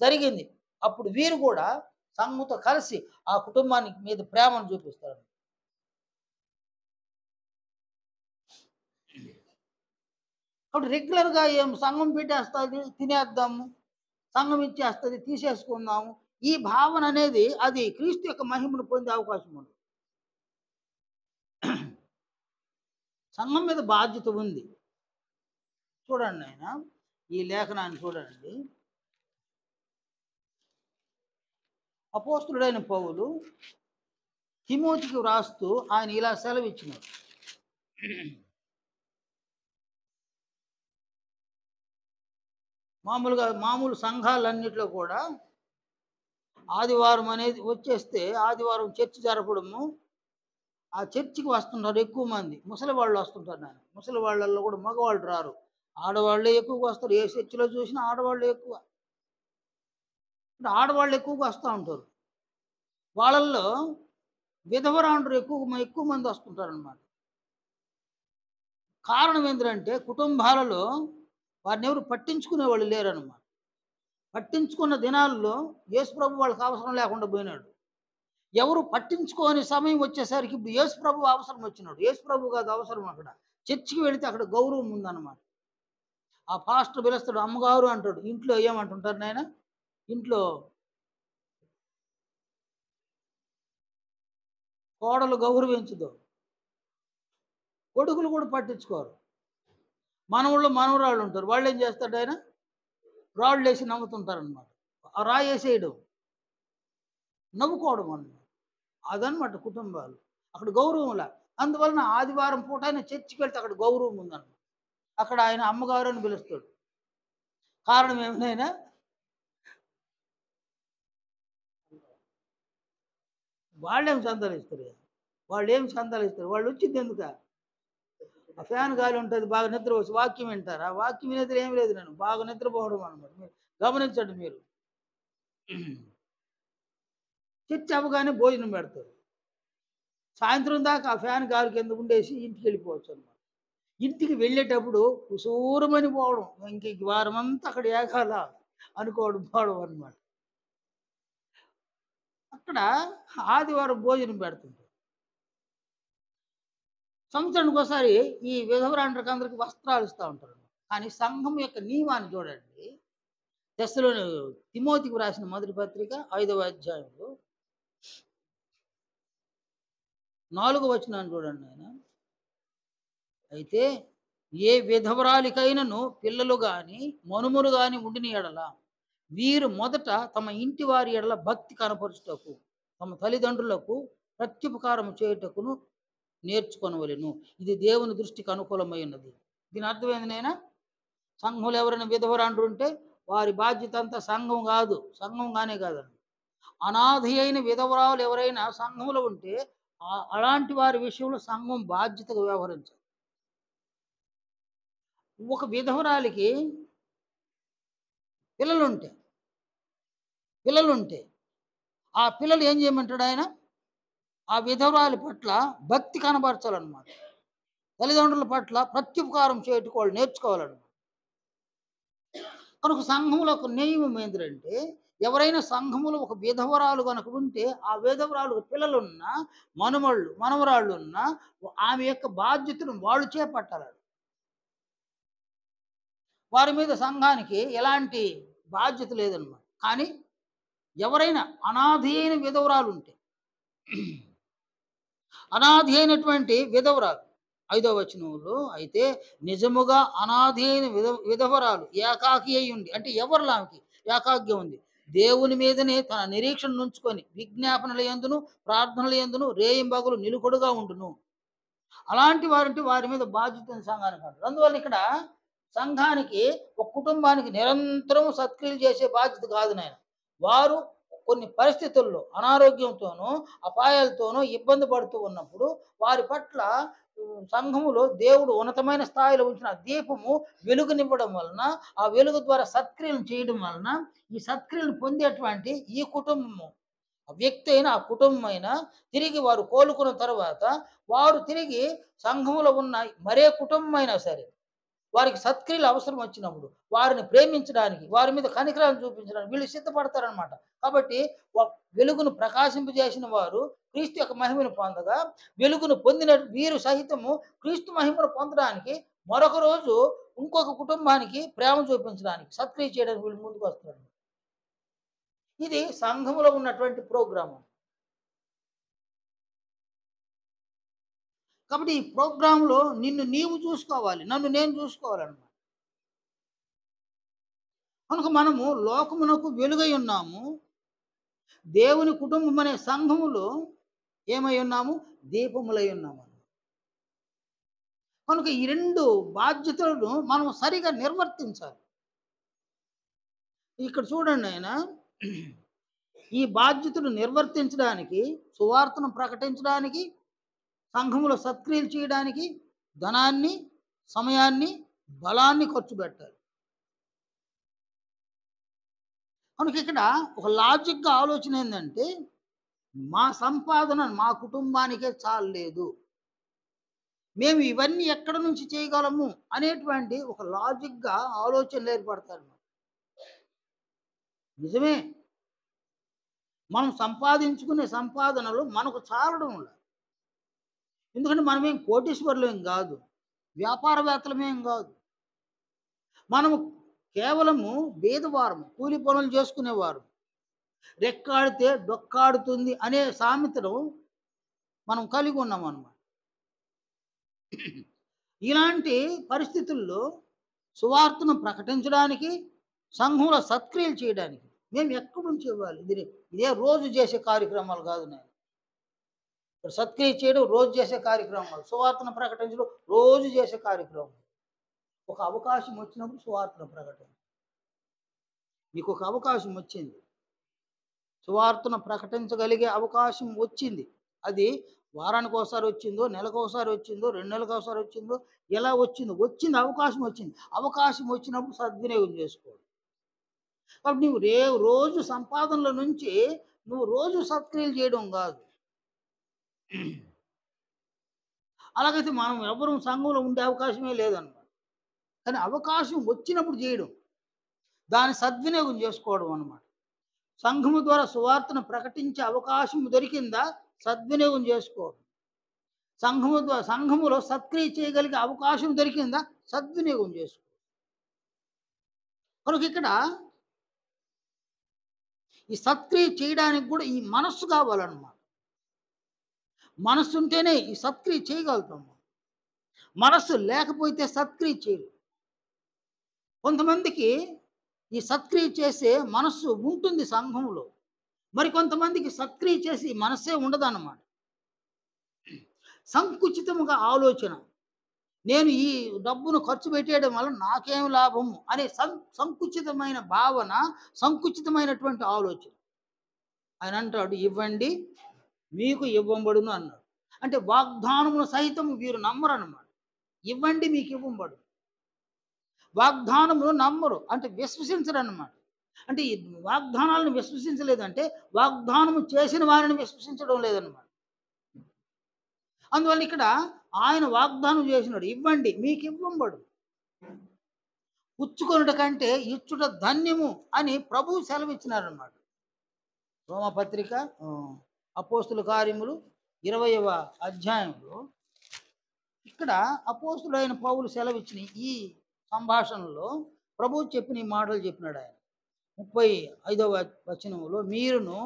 జరిగింది, అప్పుడు వీరు కూడా సంఘంతో కలిసి ఆ కుటుంబానికి మీద ప్రేమను చూపిస్తారు. కాబట్టి రెగ్యులర్గా సంఘం పెట్టేస్తుంది, తినేద్దాము, సంఘం ఇచ్చేస్తుంది, తీసేసుకుందాము, ఈ భావన అనేది అది క్రీస్తు యొక్క మహిమను పొందే అవకాశం ఉంది. సంఘం మీద బాధ్యత ఉంది. చూడండి, ఆయన ఈ లేఖనాన్ని చూడండి. అపోస్తుడైన పౌలు తిమోతికి వ్రాస్తూ ఆయన ఇలా సెలవిచ్చినారు. మామూలు సంఘాలన్నిట్లో కూడా ఆదివారం అనేది వచ్చేస్తే ఆదివారం చర్చ్ జరపడము, ఆ చర్చికి వస్తుంటారు ఎక్కువ మంది. ముసలి వాళ్ళు వస్తుంటారు నాన్న. ముసలి వాళ్ళల్లో కూడా మగవాళ్ళు రారు. ఆడవాళ్ళే ఎక్కువగా వస్తారు. ఏ చర్చిలో చూసినా ఆడవాళ్ళే ఎక్కువ. ఆడవాళ్ళు ఎక్కువగా వస్తూ ఉంటారు. వాళ్ళల్లో విధవరాండ్రు ఎక్కువ మంది వస్తుంటారనమాట. కారణం ఏంటంటే కుటుంబాలలో వారిని ఎవరు పట్టించుకునే వాళ్ళు లేరనమాట. పట్టించుకున్న దినాల్లో యేసుప్రభు వాళ్ళకి అవసరం లేకుండా పోయినాడు. ఎవరు పట్టించుకోని సమయం వచ్చేసరికి ఇప్పుడు యేసుప్రభు అవసరం వచ్చినాడు. యేసుప్రభు కాదు అవసరం అక్కడ. చర్చికి వెళితే అక్కడ గౌరవం ఉందన్నమాట. ఆ పాస్టర్ పిలుస్తాడు, అమ్మగారు అంటాడు. ఇంట్లో ఏమంటుంటారు నాయన? ఇంట్లో కోడలు గౌరవించదు, కొడుకులు కూడా పట్టించుకోరు. మనవరాళ్ళు ఉంటారు. వాళ్ళు ఏం చేస్తాడు ఆయన? రాళ్ళు వేసి నవ్వుతుంటారనమాట. ఆ రాయి వేసేయడం, నవ్వుకోవడం అన్నమాట. అదనమాట కుటుంబాలు. అక్కడ గౌరవంలా. అందువలన ఆదివారం పూట ఆయన చర్చికి వెళ్తే అక్కడ గౌరవం ఉందన్నమాట. అక్కడ ఆయన అమ్మగారు అని పిలుస్తాడు. కారణం ఏమైనా వాళ్ళేం సంతరిస్తారు? వాళ్ళేం సంతరిస్తారు? వాళ్ళు వచ్చింది ఎందుక? ఆ ఫ్యాన్ గాలి ఉంటుంది, బాగా నిద్ర వచ్చి వాక్యం వింటారు. ఆ వాక్యం వినేది ఏం లేదు, నేను బాగా నిద్రపోవడం అనమాట. మీరు గమనించండి. మీరు చర్చ అవ్వగానే భోజనం పెడతారు. సాయంత్రం దాకా ఆ ఫ్యాన్ గాలి కింద ఉండేసి ఇంటికి వెళ్ళిపోవచ్చు అనమాట. ఇంటికి వెళ్ళేటప్పుడు కుసూరమని పోవడం, ఇంక ఈ వారం అంతా అక్కడ ఏగాల అనుకోవడం, పోవడం అనమాట. అక్కడ ఆదివారం భోజనం పెడుతుంటారు. సంవత్సరానికి ఒకసారి ఈ విధవరాండ్రికి అందరికి వస్త్రాలు ఇస్తూ ఉంటారు. కానీ సంఘం యొక్క నియమాన్ని చూడండి. తిమోతికి రాసిన మొదటి పత్రిక 5వ అధ్యాయంలో 4వ వచనాన్ని చూడండి ఆయన. అయితే ఏ విధవరాలికైనను పిల్లలు గాని మనుమలు గాని ఉండిన ఎడల వీరు మొదట తమ ఇంటి వారి ఎడల భక్తి కనపరుచుటకు తమ తల్లిదండ్రులకు ప్రత్యుపకారం చేయుటకును నేర్చుకొనవలెను. ఇది దేవుని దృష్టికి అనుకూలమై ఉన్నది. దీని అర్థమైంది నైనా? సంఘంలో ఎవరైనా విధవరాండ్రు ఉంటే వారి బాధ్యత అంతా సంఘం కాదు, సంఘంగానే కాదండి. అనాథి అయిన విధవరాలు ఎవరైనా సంఘంలో ఉంటే అలాంటి వారి విషయంలో సంఘం బాధ్యతగా వ్యవహరించాలి. ఒక విధవరాలికి పిల్లలుంటే ఆ పిల్లలు ఏం చేయమంటాడు ఆయన? ఆ విధవరాలి పట్ల భక్తి కనబరచాలన్నమాట. తల్లిదండ్రుల పట్ల ప్రత్యుపకారం చేయటం వాళ్ళు నేర్చుకోవాలన్నమాట. కనుక సంఘంలో ఒక నియమం ఏంటంటే, ఎవరైనా సంఘములో ఒక విధవరాలు కనుక ఉంటే ఆ విధవరాలు పిల్లలున్నా మనవరాళ్ళు ఉన్నా ఆమె యొక్క బాధ్యతను వాళ్ళు చేపట్టాలి. వారి మీద సంఘానికి ఎలాంటి బాధ్యత లేదన్నమాట. కానీ ఎవరైనా అనాథి అయిన విధవరాలు ఉంటే, అనాథి అయినటువంటి విధవరాలు 5వ వచనంలో అయితే నిజముగా అనాథి అయిన విధవరాలు ఏకాకి అయి ఉంది, అంటే ఎవరిలో ఆమెకి ఏకాగ్యం ఉంది, దేవుని మీదనే తన నిరీక్షణ ఉంచుకొని విజ్ఞాపనల యందును ప్రార్థనల యందును రేయింబగలు నిలుకొడుగా ఉండును. అలాంటి వారంటే వారి మీద బాధ్యత సంఘానికి అంటారు. అందువల్ల ఇక్కడ సంఘానికి ఒక కుటుంబానికి నిరంతరం సత్క్రియలు చేసే బాధ్యత కాదు నాయన. వారు కొన్ని పరిస్థితుల్లో అనారోగ్యంతోనో అపాయాలతోనో ఇబ్బంది పడుతూ ఉన్నప్పుడు వారి పట్ల సంఘములో దేవుడు ఉన్నతమైన స్థాయిలో ఉంచిన దీపము వెలుగునివ్వడం వలన, ఆ వెలుగు ద్వారా సత్క్రియలు చేయడం వలన ఈ సత్క్రియలు పొందేటువంటి ఈ కుటుంబము, వ్యక్తి అయినా ఆ కుటుంబం అయినా తిరిగి వారు కోలుకున్న తర్వాత వారు తిరిగి సంఘములో ఉన్న మరే కుటుంబం అయినా సరే వారికి సత్క్రియలు అవసరం వచ్చినప్పుడు వారిని ప్రేమించడానికి, వారి మీద కనికరాన్ని చూపించడానికి వీళ్ళు సిద్ధపడతారనమాట. కాబట్టి వెలుగును ప్రకాశింపజేసిన వారు క్రీస్తు యొక్క మహిమను పొందగా, వెలుగును పొందిన వీరు సహితము క్రీస్తు మహిమను పొందడానికి మరొక రోజు ఇంకొక కుటుంబానికి ప్రేమ చూపించడానికి, సత్క్రియ చేయడానికి వీళ్ళు ముందుకు వస్తారు. ఇది సంఘములో ఉన్నటువంటి ప్రోగ్రాము. కాబట్టి ఈ ప్రోగ్రాంలో నిన్ను నీవు చూసుకోవాలి, నన్ను నేను చూసుకోవాలన్నమాట. కనుక మనము లోకమునకు వెలుగై ఉన్నాము. దేవుని కుటుంబం అనే సంఘములో ఏమై ఉన్నాము? దీపములై ఉన్నాము. కనుక ఈ 2 బాధ్యతలను మనం సరిగా నిర్వర్తించాలి. ఇక్కడ చూడండి ఆయన ఈ బాధ్యతను నిర్వర్తించడానికి, సువార్తను ప్రకటించడానికి, సంఘములో సత్క్రియలు చేయడానికి ధనాన్ని, సమయాన్ని, బలాన్ని ఖర్చు పెట్టాలి. కనుక ఇక్కడ ఒక లాజిక్‌గా ఆలోచన ఏందంటే, మా సంపాదన మా కుటుంబానికే చాల్లేదు. మేము ఇవన్నీ ఎక్కడి నుంచి చేయగలము అనేటువంటి ఒక లాజిక్‌గా ఆలోచనలు ఏర్పడతాయి. నిజమే. మనం సంపాదించుకునే సంపాదనలు మనకు చాలడంలా. ఎందుకంటే మనమేం కోటీశ్వరులేం గాదు. వ్యాపారవేత్తలమేం గాదు. మనము కేవలము బీదవారము. కూలి పనులు చేసుకునేవారు. రెక్కాడితే డొక్కాడుతుంది అనే సామెతను మనం కలిగి ఉన్నామన్నమాట. ఇలాంటి పరిస్థితుల్లో సువార్తను ప్రకటించడానికి, సంఘంలో సత్క్రియలు చేయడానికి మేము ఎక్కడి నుంచి ఇవ్వాలి? ఇదే రోజు చేసే కార్యక్రమాలు కాదు నాయన. సత్క్రియ చేయడం రోజు చేసే కార్యక్రమాలు. సువార్తను ప్రకటించడం రోజు చేసే కార్యక్రమం. ఒక అవకాశం వచ్చినప్పుడు సువార్తను ప్రకటించు. నీకు ఒక అవకాశం వచ్చింది. సువార్తను ప్రకటించగలిగే అవకాశం వచ్చింది. అది వారానికి ఒకసారి వచ్చిందో, నెలకోసారి వచ్చిందో, 2 నెలలకోసారి వచ్చిందో, ఎలా వచ్చిందో వచ్చింది, అవకాశం వచ్చింది. అవకాశం వచ్చినప్పుడు సద్వినియోగం చేసుకోవాలి. కాబట్టి నువ్వు రోజు సంపాదనల నుంచి నువ్వు రోజు సత్క్రియలు చేయడం కాదు. అలాగైతే మనం ఎవరు సంఘంలో ఉండే అవకాశమే లేదన్నమాట. కానీ అవకాశం వచ్చినప్పుడు చేయడం, దాన్ని సద్వినియోగం చేసుకోవడం అన్నమాట. సంఘము ద్వారా సువార్తను ప్రకటించే అవకాశం దొరికిందా, సద్వినియోగం చేసుకోవడం. సంఘములో సత్క్రియ చేయగలిగే అవకాశం దొరికిందా, సద్వినియోగం చేసుకోవడం. కనుక ఇక్కడ ఈ సత్క్రియ చేయడానికి కూడా ఈ మనస్సు కావాలన్నమాట. మనస్సు ఉంటేనే ఈ సత్క్రియ చేయగలుగుతాము. మనస్సు లేకపోతే సత్క్రియ చేయరు. కొంతమందికి ఈ సత్క్రియ చేసే మనస్సు ఉంటుంది సంఘంలో. మరి కొంతమందికి సత్క్రియ చేసి మనస్సే ఉండదన్నమాట. సంకుచితముగా ఆలోచన. నేను ఈ డబ్బును ఖర్చు పెట్టేయడం వల్ల నాకేం లాభము అనే సంకుచితమైన భావన, సంకుచితమైనటువంటి ఆలోచన. ఆయన అంటాడు, ఇవ్వండి మీకు ఇవ్వబడును అన్నాడు. అంటే వాగ్దానమును సైతం వీరు నమ్మరన్నమాట. ఇవ్వండి మీకు ఇవ్వబడు. వాగ్దానమును నమ్మరు, అంటే విశ్వసించరు అన్నమాట. అంటే ఈ వాగ్దానాలను విశ్వసించలేదంటే వాగ్దానము చేసిన వారిని విశ్వసించడం లేదన్నమాట. అందువల్ల ఇక్కడ ఆయన వాగ్దానం చేసినాడు, ఇవ్వండి మీకు ఇవ్వబడు. పుచ్చుకొనుట కంటే ఇచ్చుట ధన్యము అని ప్రభువు సెలవిచ్చినారన్నమాట. రోమపత్రిక అపోస్తుల కార్యములు 20వ అధ్యాయంలో ఇక్కడ అపోస్తులైన పౌలు సెలవిచ్చిన ఈ సంభాషణలో ప్రభువు చెప్పిన ఈ మాటలు చెప్పినాడు ఆయన. 35వ వచనంలో, మీరును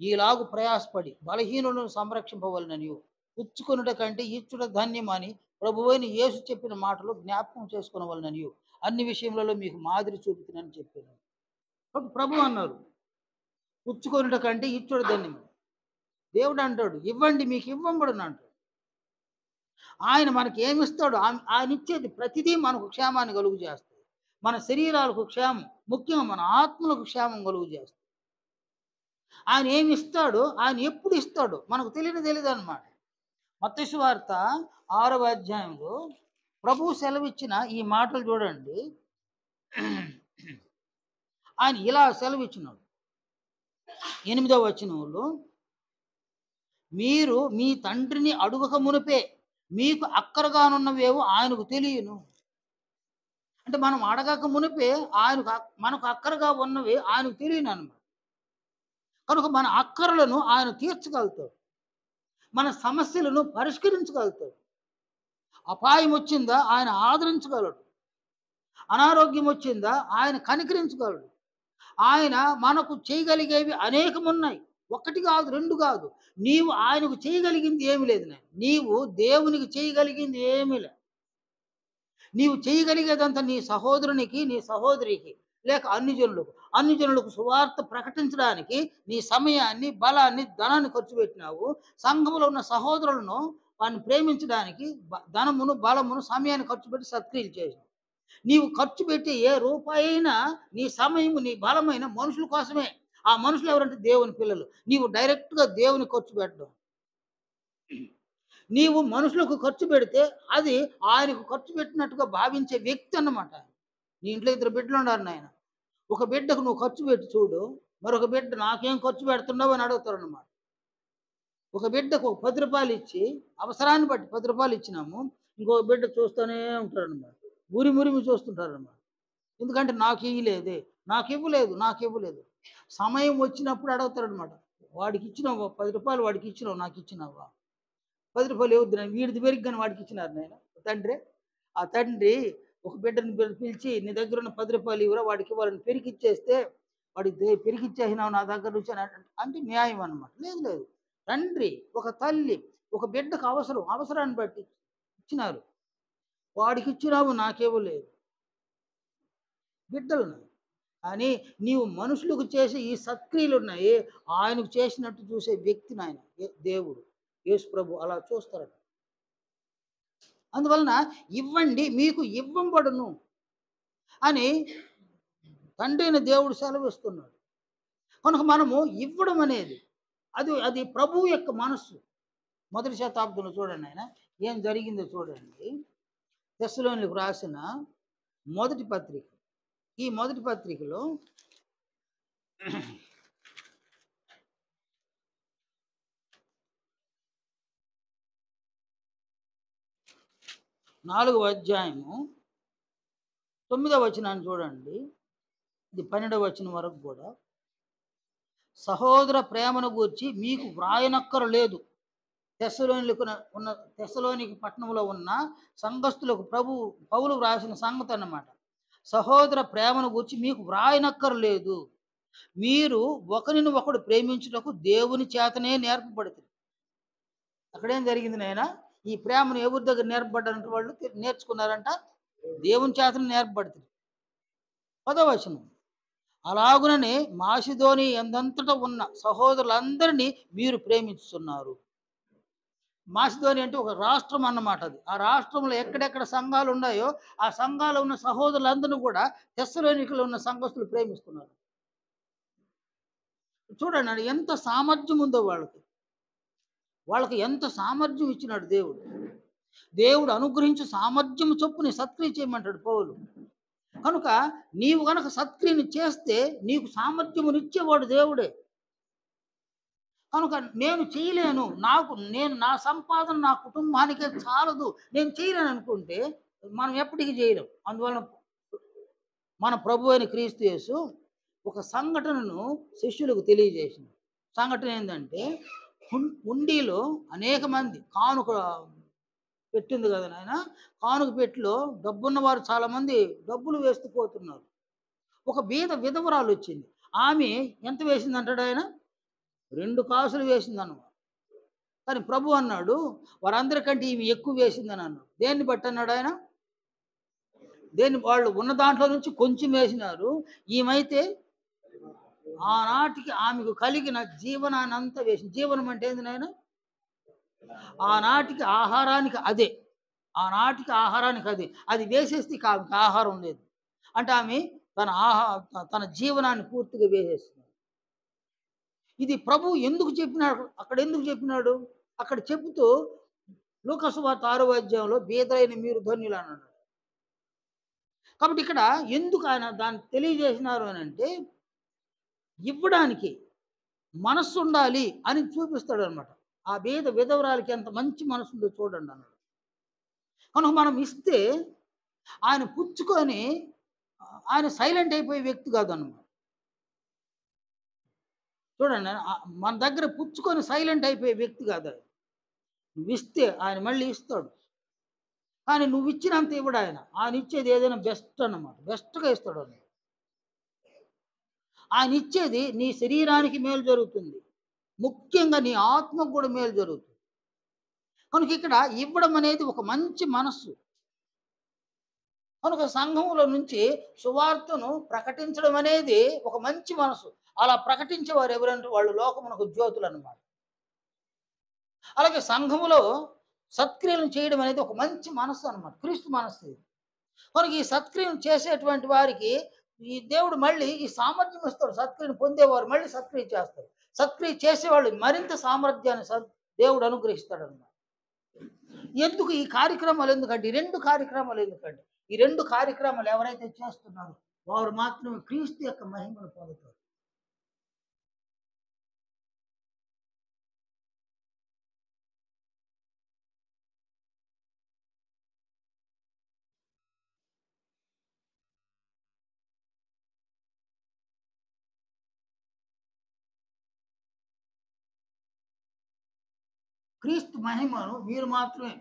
ఈలాగు ప్రయాసపడి బలహీనులను సంరక్షింపవలనని, పుచ్చుకొనుట కంటే ఇచ్చుట ధన్యమని ప్రభువైన యేసు చెప్పిన మాటలు జ్ఞాపకం చేసుకునవలనని అన్ని విషయములలో మీకు మాదిరి చూపుతున్నానని చెప్పాను. కాబట్టి ప్రభు అన్నారు, పుచ్చుకొనుట కంటే ఇచ్చుట ధన్యమని. దేవుడు అంటాడు, ఇవ్వండి మీకు ఇవ్వబడును అంటాడు. ఆయన మనకి ఏమిస్తాడు? ఆయన ఇచ్చేది ప్రతిదీ మనకు క్షేమాన్ని కలుగు చేస్తుంది. మన శరీరాలకు క్షేమం, ముఖ్యంగా మన ఆత్మలకు క్షేమం కలుగు చేస్తుంది. ఆయన ఏమి ఇస్తాడో, ఆయన ఎప్పుడు ఇస్తాడో మనకు తెలియదు అన్నమాట. మత్తయి సువార్త 6వ అధ్యాయంలో ప్రభువు సెలవిచ్చిన ఈ మాటలు చూడండి. ఆయన ఇలా సెలవిచ్చినాడు 8వ వచనంలో, మీరు మీ తండ్రిని అడుగక మునిపే మీకు అక్కరగానున్నవేవో ఆయనకు తెలియను. అంటే మనం అడగక మునిపే మనకు అక్కరగా ఉన్నవి ఆయనకు తెలియను అన్నమాట. కనుక మన అక్కరలను ఆయన తీర్చగలుగుతాడు. మన సమస్యలను పరిష్కరించగలుగుతాడు. అపాయం వచ్చిందా ఆయన ఆదరించగలడు. అనారోగ్యం వచ్చిందా ఆయన కనికరించగలడు. ఆయన మనకు చేయగలిగేవి అనేకమున్నాయి. 1 కాదు, 2 కాదు. నీవు ఆయనకు చేయగలిగింది ఏమి లేదు. నీవు దేవునికి చేయగలిగింది ఏమీ లేదు. నీవు చేయగలిగేదంతా నీ సహోదరునికి, నీ సహోదరికి, లేక అన్ని జనులకు సువార్త ప్రకటించడానికి నీ సమయాన్ని, బలాన్ని, ధనాన్ని ఖర్చు పెట్టినావు. సంఘంలో ఉన్న సహోదరులను వారిని ప్రేమించడానికి ధనమును, బలమును, సమయాన్ని ఖర్చు పెట్టి సత్క్రియలు చేసినావు. నీవు ఖర్చు పెట్టే ఏ రూపాయైనా నీ సమయము, నీ బలమైన మనుషుల కోసమే. ఆ మనుషులు ఎవరంటే దేవుని పిల్లలు. నీవు డైరెక్ట్‌గా దేవునికి ఖర్చు పెట్టడం. నీవు మనుషులకు ఖర్చు పెడితే అది ఆయనకు ఖర్చు పెట్టినట్టుగా భావించే వ్యక్తి అన్నమాట. నీ ఇంట్లో 2 బిడ్డలున్నారు నాయన. ఒక బిడ్డకు నువ్వు ఖర్చు పెట్టి చూడు. మరొక బిడ్డ నాకేం ఖర్చు పెడుతున్నావు అని అడుగుతారన్నమాట. ఒక బిడ్డకు ఒక రూ. 10 ఇచ్చి, అవసరాన్ని బట్టి రూ. 10 ఇచ్చినాము. ఇంకొక బిడ్డ చూస్తూనే ఉంటారన్నమాట. ఉరిమురిమి చూస్తుంటారన్నమాట. ఎందుకంటే నాకియ్యలేదే, నాకివ్వలేదు. సమయం వచ్చినప్పుడు అడుగుతారన్నమాట. వాడికిచ్చినావు రూ. 10 వాడికిచ్చినావు, నాకిచ్చినావా? రూ. 10 ఇవ్వద్దు, వీడిది పెరిగ్గాని వాడికిచ్చినారు నాయన తండ్రి. ఆ తండ్రి ఒక బిడ్డని పిలిచి నీ దగ్గర ఉన్న రూ. 10 ఇవ్వరా, వాడికి ఇవ్వాలని పెరిగిచ్చేస్తే వాడికి పెరిగిచ్చేసినావు నా దగ్గర నుంచి అంటే న్యాయం అన్నమాట. లేదు. తండ్రి, ఒక తల్లి, ఒక బిడ్డకు అవసరాన్ని బట్టి ఇచ్చినారు. వాడికిచ్చినావు, నాకివ్వలేదు. బిడ్డలను కానీ నీవు మనుషులకు చేసే ఈ సత్క్రియలున్నాయి, ఆయనకు చేసినట్టు చూసే వ్యక్తిని ఆయన దేవుడు యేసు ప్రభు అలా చూస్తారట. అందువలన ఇవ్వండి మీకు ఇవ్వంబడును అని తండ్రి అయిన దేవుడు సెలవిస్తున్నాడు. కనుక మనము ఇవ్వడం అనేది అది ప్రభువు యొక్క మనస్సు. మొదటి శతాబ్దంలో చూడండి ఆయన ఏం జరిగిందో చూడండి. తెస్సలోనిలకు రాసిన మొదటి పత్రిక. ఈ మొదటి పత్రికలో 4వ అధ్యాయము 9వ వచనాన్ని చూడండి. ఇది 12వ వచనం వరకు కూడా. సహోదర ప్రేమను గూర్చి మీకు వ్రాయనక్కరలేదు. తెస్సలోనికి పట్టణంలో ఉన్న సంఘస్థులకు పౌలు వ్రాసిన సంగతి అన్నమాట. సహోదర ప్రేమను గూర్చి మీకు వ్రాయనక్కరలేదు. మీరు ఒకరిని ఒకడు ప్రేమించుటకు దేవుని చేతనే నేర్పబడుతుంది. అక్కడేం జరిగింది నాయన? ఈ ప్రేమను ఎవరి దగ్గర నేర్పబడ్డారంటే వాళ్ళు నేర్చుకున్నారంట, దేవుని చేతనే నేర్పబడుతుంది. 10వ వచనం, అలాగుననే మాసిదోని ఎందంతటా ఉన్న సహోదరులందరినీ మీరు ప్రేమిస్తున్నారు. మాసిదోని అంటే ఒక రాష్ట్రం అన్నమాట. అది ఆ రాష్ట్రంలో ఎక్కడెక్కడ సంఘాలు ఉన్నాయో ఆ సంఘాలు ఉన్న సహోదరులందరినీ కూడా తెస్సలోనికలో ఉన్న సంఘస్థులు ప్రేమిస్తున్నారు. చూడండి ఎంత సామర్థ్యం ఉందో వాళ్ళకి ఎంత సామర్థ్యం ఇచ్చినాడు దేవుడు. దేవుడు అనుగ్రహించి సామర్థ్యం చొప్పుని సత్క్రియ చేయమంటాడు పౌలు. కనుక నీవు గనక సత్క్రియను చేస్తే నీకు సామర్థ్యమునిచ్చేవాడు దేవుడే. కనుక నేను చేయలేను, నా సంపాదన నా కుటుంబానికే చాలదు, నేను చేయలేను అనుకుంటే మనం ఎప్పటికీ చేయలేం. అందువలన మన ప్రభు అయిన క్రీస్తు యేసు ఒక సంఘటనను శిష్యులకు తెలియజేసిన సంఘటన ఏంటంటే, హుండీలో అనేక మంది కానుక పెట్టింది కదా నాయన. కానుక పెట్టిలో డబ్బున్న వారు చాలా మంది డబ్బులు వేస్తూ పోతున్నారు. ఒక విధవరాలు వచ్చింది. ఆమె ఎంత వేసింది అంటాడు ఆయన? 2 కాసులు వేసింది అన్నమాట. కానీ ప్రభు అన్నాడు వారందరికంటే ఈమె ఎక్కువ వేసిందని అన్నాడు. దేన్ని బట్టి అన్నాడు ఆయన? వాళ్ళు ఉన్న దాంట్లో నుంచి కొంచెం వేసినారు. ఈమెయితే ఆనాటికి ఆమెకు కలిగిన జీవనాన్ని అంతా వేసింది. జీవనం అంటే ఏంది నాయన? ఆనాటికి ఆహారానికి అదే. అది వేసేస్తే ఆమెకి ఆహారం లేదు. అంటే ఆమె తన జీవనాన్ని పూర్తిగా వేసేస్తుంది. ఇది ప్రభు ఎందుకు చెప్పినాడు? ఎందుకు చెప్పినాడు? అక్కడ చెబుతూ లూకా సువార్త 6వ అధ్యాయంలో బీదలైన మీరు ధన్యులు అన్నాడు. కాబట్టి ఇక్కడ ఎందుకు ఆయన దాన్ని తెలియజేసినారు అని అంటే, ఇవ్వడానికి మనస్సు ఉండాలి అని చూపిస్తాడు అనమాట. ఆ విధవరాలకి ఎంత మంచి మనసు ఉందో చూడండి అన్నాడు. కనుక మనం ఇస్తే ఆయన పుచ్చుకొని ఆయన సైలెంట్ అయిపోయే వ్యక్తి కాదన్నమాట. చూడండి, మన దగ్గర పుచ్చుకొని సైలెంట్ అయిపోయే వ్యక్తి కాదు. నువ్వు ఇస్తే ఆయన మళ్ళీ ఇస్తాడు. కానీ నువ్వు ఇచ్చినంత ఇవ్వడు ఆయన. ఆయన ఇచ్చేది ఏదైనా బెస్ట్ అన్నమాట. బెస్ట్గా ఇస్తాడు అన్నమాట. ఆయన ఇచ్చేది నీ శరీరానికి మేలు జరుగుతుంది, ముఖ్యంగా నీ ఆత్మకు కూడా మేలు జరుగుతుంది. కనుక ఇక్కడ ఇవ్వడం అనేది ఒక మంచి మనస్సు. కనుక సంఘములో నుంచి సువార్తను ప్రకటించడం అనేది ఒక మంచి మనసు. అలా ప్రకటించేవారు ఎవరంటే వాళ్ళు లోకమునకు జ్యోతులన్నమాట. అలాగే సంఘములో సత్క్రియలను చేయడం అనేది ఒక మంచి మనస్సు అన్నమాట. క్రీస్తు మనస్సు ఇది. కనుక ఈ సత్క్రియను చేసేటువంటి వారికి ఈ దేవుడు మళ్ళీ ఈ సామర్థ్యం ఇస్తాడు. సత్క్రియను పొందేవారు మళ్ళీ సత్క్రియ చేస్తారు. సత్క్రియ చేసేవాళ్ళు మరింత సామర్థ్యాన్ని దేవుడు అనుగ్రహిస్తాడన్నమాట. ఎందుకు ఈ కార్యక్రమాలు ఎందుకంటే, ఈ 2 కార్యక్రమాలు ఎందుకంటే, ఈ 2 కార్యక్రమాలు ఎవరైతే చేస్తున్నారో వారు మాత్రమే క్రీస్తు యొక్క మహిమను పొందుతారు. క్రీస్తు మహిమను వీరు మాత్రమే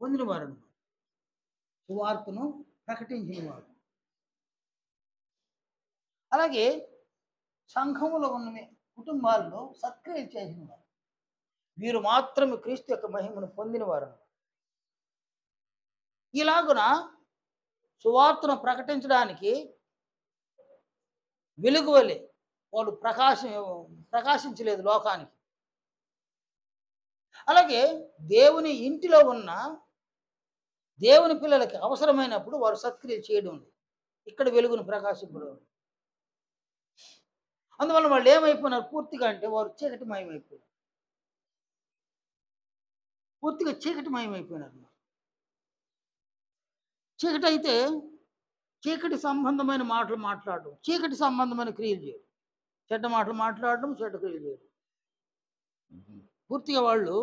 పొందినవారన్నమాట. సువార్తను ప్రకటించినవారు. అలాగే సంఘములో ఉన్న కుటుంబాల్లో సత్క్రియ చేసినవారు. వీరు మాత్రమే క్రీస్తు యొక్క మహిమను పొందినవారు. ఇలాగున సువార్తను ప్రకటించడానికి వెలుగు వలె వాళ్ళు ప్రకాశించలేదు లోకానికి. అలాగే దేవుని ఇంటిలో ఉన్న దేవుని పిల్లలకి అవసరమైనప్పుడు వారు సత్క్రియ చేయడం లేదు. ఇక్కడ వెలుగును ప్రకాశింపడం. అందువల్ల వాళ్ళు ఏమైపోయినారు పూర్తిగా అంటే వారు చీకటిమయమైపోయారు. పూర్తిగా చీకటిమయమైపోయినారు. చీకటి అయితే చీకటి సంబంధమైన మాటలు మాట్లాడడం, చీకటి సంబంధమైన క్రియలు చేయడం, చెడ్డ మాటలు మాట్లాడడం, చెడ్డ క్రియలు చేయడం. పూర్తిగా వాళ్ళు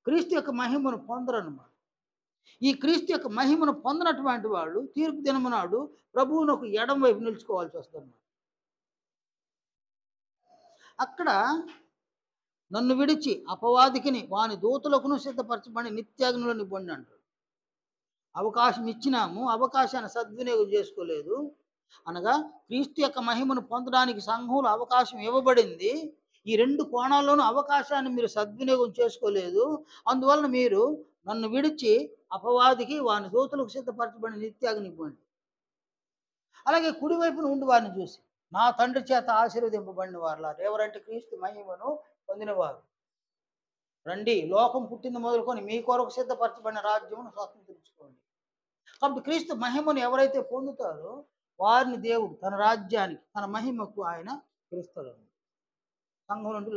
క్రీస్తు యొక్క మహిమను పొందరన్నమాట. ఈ క్రీస్తు యొక్క మహిమను పొందినటువంటి వాళ్ళు తీర్పు దినమునాడు ప్రభువునకు ఎడమ వైపు నిలుచుకోవాల్సి వస్తుందన్నమాట. అక్కడ నన్ను విడిచి అపవాదికిని వాని దూతలకును సిద్ధపరచబడి నిత్యాగ్నిలో నిబండి అంటాడు. అవకాశం ఇచ్చినాము, అవకాశాన్ని సద్వినియోగం చేసుకోలేదు. అనగా క్రీస్తు యొక్క మహిమను పొందడానికి సంఘంలో అవకాశం ఇవ్వబడింది. ఈ 2 కోణాల్లోనూ అవకాశాన్ని మీరు సద్వినియోగం చేసుకోలేదు. అందువలన మీరు నన్ను విడిచి అపవాదికి వాని దూతలకు సిద్ధపరచబడిన నిత్యాగ్ని ఇవ్వండి. అలాగే కుడివైపున ఉండి వారిని చూసి నా తండ్రి చేత ఆశీర్వదింపబడిన వారులారు. ఎవరంటే క్రీస్తు మహిమను పొందినవారు. రండి, లోకం పుట్టింది మొదలుకొని మీ కొరకు సిద్ధపరచబడిన రాజ్యమును స్వతంత్రించుకోండి. కాబట్టి క్రీస్తు మహిమను ఎవరైతే పొందుతారో వారిని దేవుడు తన రాజ్యానికి, తన మహిమకు ఆయన పిలుస్తాడు. సంఘం నుండి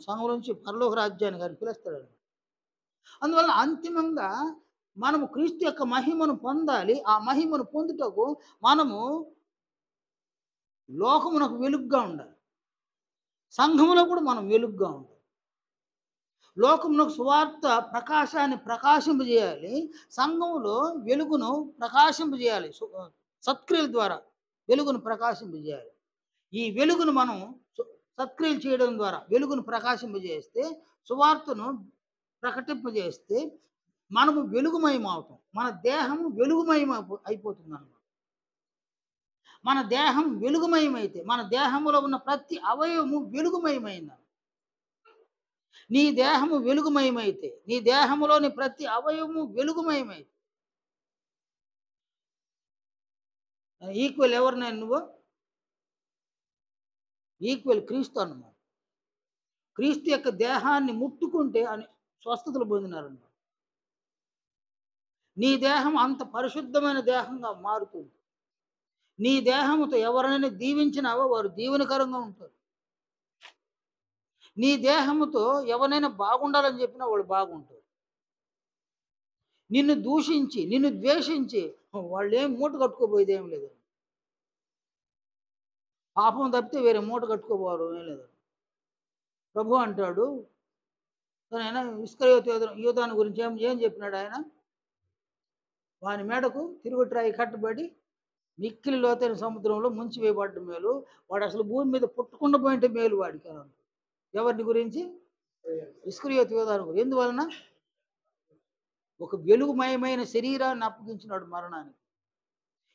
సంఘం నుంచి పరలోక రాజ్యానికి ఆయన పిలుస్తాడు. అందువల్ల అంతిమంగా మనము క్రీస్తు యొక్క మహిమను పొందాలి. ఆ మహిమను పొందుటకు మనము లోకమునకు వెలుగుగా ఉండాలి. సంఘములో కూడా మనం వెలుగుగా ఉండాలి. లోకమునకు సువార్త ప్రకాశాన్ని ప్రకాశింపజేయాలి. సంఘములో వెలుగును ప్రకాశింపజేయాలి. సత్క్రియల ద్వారా వెలుగును ప్రకాశింపజేయాలి. ఈ వెలుగును మనం సత్క్రియలు చేయడం ద్వారా వెలుగును ప్రకాశింపజేస్తే, సువార్తను ప్రకటింపజేస్తే మనము వెలుగుమయం అవుతాం. మన దేహము వెలుగుమయం అయిపోతుంది అన్నమాట. మన దేహం వెలుగుమయమైతే మన దేహంలో ఉన్న ప్రతి అవయవము వెలుగుమయమైంది. నీ దేహము వెలుగుమయమైతే నీ దేహములోని ప్రతి అవయవము వెలుగుమయమైతే ఈక్వల్ ఎవరినైనా నువ్వు ఈక్వల్ క్రీస్తు అన్నమాట. క్రీస్తు యొక్క దేహాన్ని ముట్టుకుంటే అని స్వస్థతలు పొందినారన్నమాట. నీ దేహం అంత పరిశుద్ధమైన దేహంగా మారుతుంది. నీ దేహముతో ఎవరైనా దీవించినావో వారు దీవెనకరంగా ఉంటారు. నీ దేహముతో ఎవరైనా బాగుండాలని చెప్పినా వాళ్ళు బాగుంటారు. నిన్ను దూషించి నిన్ను ద్వేషించి వాళ్ళు ఏం మూట కట్టుకోబోయేది ఏం లేదు. పాపం తప్పితే వేరే మూట కట్టుకోబోరు ఏం లేదు. ప్రభు అంటాడు, ఆయన ఇస్కరియోతు యూదాను గురించి ఏం చెప్పినాడు ఆయన? వాని మేడకు తిరుగుట్రాయి కట్టబడి మిక్కిలి లోతైన సముద్రంలో ముంచి వేయబడ్డ మేలు, వాడు అసలు భూమి మీద పుట్టకుండా పోయింటే మేలు వాడికి. ఎవరిని గురించి? ఇస్కరియోతు యూదాను గురించి. ఎందువలన? ఒక వెలుగుమయమైన శరీరాన్ని అప్పగించినాడు మరణానికి.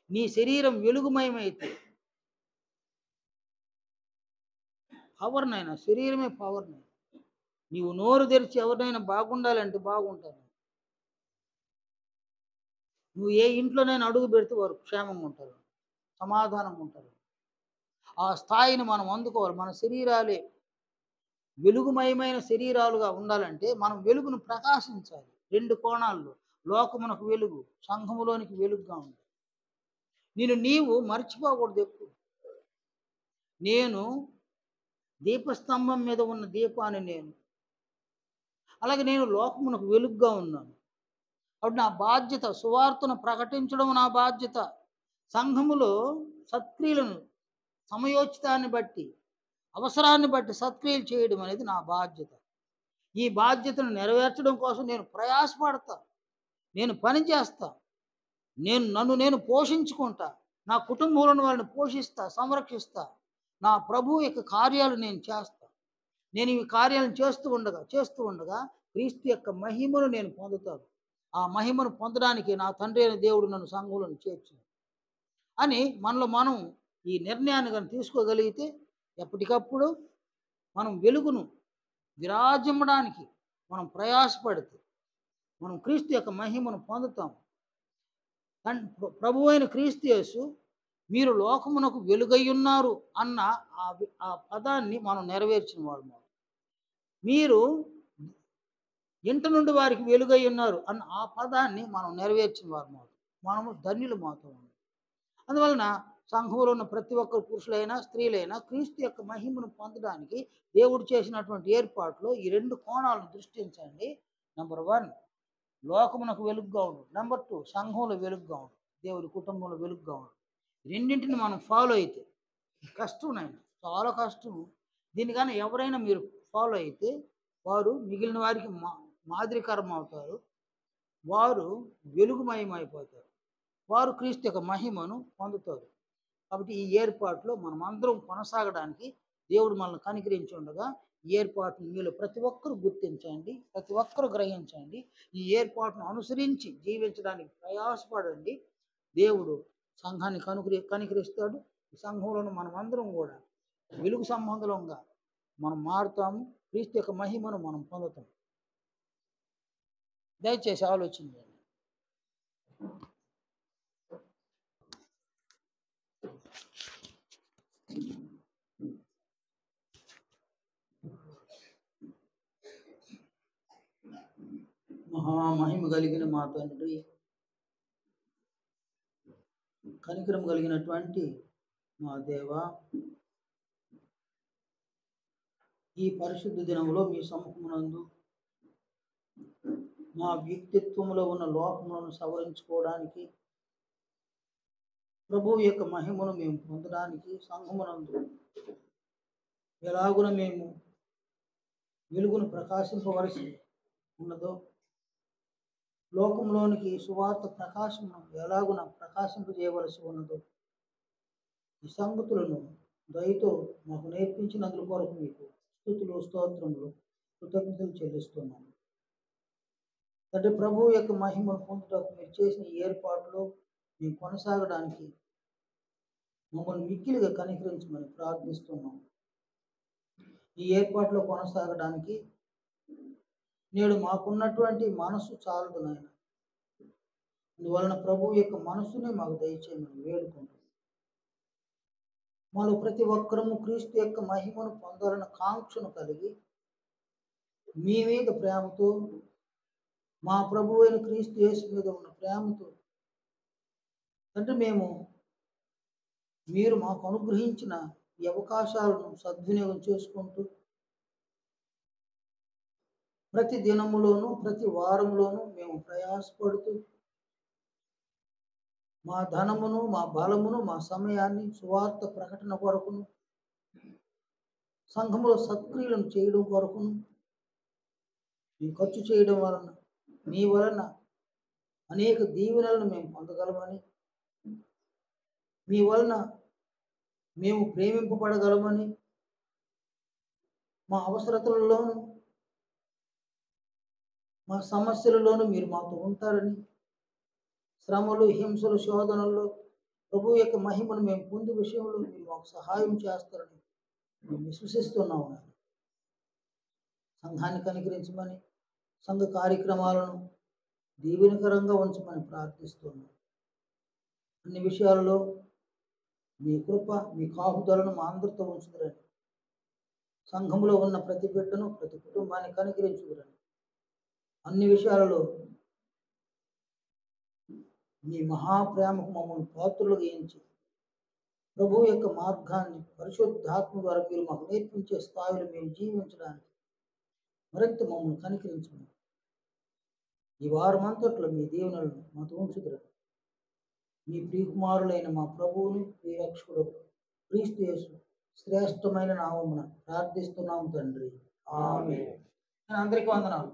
నీ శరీరం వెలుగుమయమైతే పవర్నైనా, శరీరమే పవర్నైనా, నీవు నోరు తెరిచి ఎవరినైనా బాగుండాలంటే బాగుంటాను. నువ్వు ఏ ఇంట్లోనైనా అడుగు పెడితే వారు క్షేమంగా ఉంటారు, సమాధానంగా ఉంటారు. ఆ స్థాయిని మనం అందుకోవాలి. మన శరీరాలే వెలుగుమయమైన శరీరాలుగా ఉండాలంటే మనం వెలుగును ప్రకాశించాలి. 2 కోణాల్లో. లోకమునకు వెలుగు, సంఘములోనికి వెలుగుగా ఉండాలి. నీవు మర్చిపోకూడదెప్పుడు. నేను దీపస్తంభం మీద ఉన్న దీపాన్ని నేను. అలాగే నేను లోకమునకు వెలుగుగా ఉన్నాను. కాబట్టి నా బాధ్యత సువార్తను ప్రకటించడం నా బాధ్యత. సంఘములో సత్క్రియలను సమయోచితాన్ని బట్టి, అవసరాన్ని బట్టి సత్క్రియలు చేయడం అనేది నా బాధ్యత. ఈ బాధ్యతను నెరవేర్చడం కోసం నేను ప్రయాసపడతా. నేను పని చేస్తా. నన్ను నేను పోషించుకుంటా. నా కుటుంబంలోని వాళ్ళని పోషిస్తా, సంరక్షిస్తా. నా ప్రభువు యొక్క కార్యాలు నేను చేస్తా. నేను ఈ కార్యాలను చేస్తూ ఉండగా క్రీస్తు యొక్క మహిమను నేను పొందుతాను. ఆ మహిమను పొందడానికి నా తండ్రి అయిన దేవుడు నన్ను సంఘంలోకి చేర్చాడు అని మనలో మనం ఈ నిర్ణయాన్ని గాని తీసుకోగలిగితే ఎప్పటికప్పుడు మనం వెలుగును విరాజిమ్మడానికి మనం ప్రయాసపడితే మనం క్రీస్తు యొక్క మహిమను పొందుతాం. ప్రభువైన క్రీస్తు యేసు మీరు లోకమునకు వెలుగయ్యున్నారు అన్న ఆ పదాన్ని మనం నెరవేర్చిన వాళ్ళం. మీరు ఇంట నుండి వారికి వెలుగై ఉన్నారు అన్న ఆ పదాన్ని మనం నెరవేర్చిన వారు. మనము ధన్యులు మాత్రం. అందువలన సంఘంలో ఉన్న ప్రతి ఒక్కరు పురుషులైనా స్త్రీలైనా క్రీస్తు యొక్క మహిమను పొందడానికి దేవుడు చేసినటువంటి ఏర్పాట్లు ఈ 2 కోణాలను దృష్టించండి. నెంబర్ 1 లోకమునకు వెలుగుగా ఉండు. నెంబర్ 2 సంఘంలో వెలుగుగా ఉండు, దేవుడి కుటుంబంలో వెలుగుగా ఉండు. రెండింటిని మనం ఫాలో అయితే కష్టం నాయన, చాలా కష్టం. దీన్ని కానీ ఎవరైనా మీరు ఫాలో అయితే వారు మిగిలిన వారికి మాదిరికరం అవుతారు. వారు వెలుగుమయమైపోతారు. వారు క్రీస్తు యొక్క మహిమను పొందుతారు. కాబట్టి ఈ ఏర్పాటులో మనం అందరం కొనసాగడానికి దేవుడు మనల్ని కనికరించి ఉండగా ఈ ఏర్పాటును మీలో ప్రతి ఒక్కరు గుర్తించండి, ప్రతి ఒక్కరు గ్రహించండి. ఈ ఏర్పాటును అనుసరించి జీవించడానికి ప్రయాసపడండి. దేవుడు సంఘాన్ని కనికరిస్తాడు. ఈ సంఘంలోని మనం అందరం కూడా వెలుగు సంబంధంగా మనం మారుతాము. క్రీస్తు యొక్క మహిమను మనం పొందుతాం. దయచేసి ఆలోచించండి. మహామహిమ కలిగిన మా తండ్రి, కనికరం కలిగినటువంటి మా దేవ, ఈ పరిశుద్ధ దినంలో మీ సముఖమునందు మా వ్యక్తిత్వంలో ఉన్న లోపములను సవరించుకోవడానికి, ప్రభువు యొక్క మహిమను మేము పొందడానికి సంఘమునందు ఎలాగున మేము వెలుగును ప్రకాశింపవలసి ఉన్నదో, లోకంలోనికి సువార్త ప్రకాశమును ఎలాగున ప్రకాశింపజేయవలసి ఉన్నదో, ఈ సంగతులను దయతో మాకు నేర్పించినందుకు కొరకు మీకు స్తుతులు, స్తోత్రములు, కృతజ్ఞతలు చెల్లిస్తున్నాము. తండ్రి, ప్రభువు యొక్క మహిమను పొందుటకు మీరు చేసిన ఏర్పాటులో మేము కొనసాగడానికి మమ్మల్ని మిక్కిలిగా కనికరించమని ప్రార్థిస్తున్నాం. ఈ ఏర్పాటులో కొనసాగడానికి నేడు మాకున్నటువంటి మనసు చాలదు నాయన. అందువలన ప్రభువు యొక్క మనసునే మాకు దయచేయమని వేడుకుంటున్నాం. మాలో ప్రతి ఒక్కరము క్రీస్తు యొక్క మహిమను పొందాలన్న కాంక్షను కలిగి మీ మీద ప్రేమతో, మా ప్రభువైన క్రీస్తు యేసు మీద ఉన్న ప్రేమతో అంటే మీరు మాకు అనుగ్రహించిన ఈ అవకాశాలను సద్వినియోగం చేసుకుంటూ ప్రతి దినములోనూ ప్రతి వారంలోనూ మేము ప్రయాసపడుతూ మా ధనమును, మా బలమును, మా సమయాన్ని సువార్త ప్రకటన కొరకును, సంఘములో సత్క్రియలను చేయడం కొరకును మేము ఖర్చు చేయడం వలన మీ వలన అనేక దీవెనలను మేము పొందగలమని, మీ వలన మేము ప్రేమింపబడగలమని, మా అవసరతలలోనూ మా సమస్యలలోనూ మీరు మాతో ఉంటారని, శ్రమలు, హింసలు, శోధనల్లో ప్రభు యొక్క మహిమను మేము పొందే విషయంలో మీరు మాకు సహాయం చేస్తారని మేము విశ్వసిస్తున్నాము. సంఘాన్ని కనికరించమని, సంఘ కార్యక్రమాలను దీవెనకరంగా ఉంచమని ప్రార్థిస్తున్నాం. అన్ని విషయాలలో మీ కృప, మీ కాపుదలను మా అందరితో ఉంచుదురని, సంఘములో ఉన్న ప్రతి బిడ్డను, ప్రతి కుటుంబాన్ని కనికరించుదురని, అన్ని విషయాలలో మీ మహాప్రేమకు మమ్మల్ని పాత్రులుగా ఎంచి ప్రభువు యొక్క మార్గాన్ని పరిశుద్ధాత్మ ద్వారా మీరు మాకు నేర్పించే స్థాయిలో మేము జీవించడానికి మరింత మమ్మల్ని కనికరించండి. ఈ వారమంతట్లో మీ దీవెనలను మాతో ఉంచుదురని, మీ ప్రియకుమారులైన మా ప్రభువుని, ప్రియరక్షకుడు క్రీస్తు యేసు శ్రేష్టమైన నామమున ప్రార్థిస్తున్నాము తండ్రి. ఆమేన్. అందరికీ వందనాలు.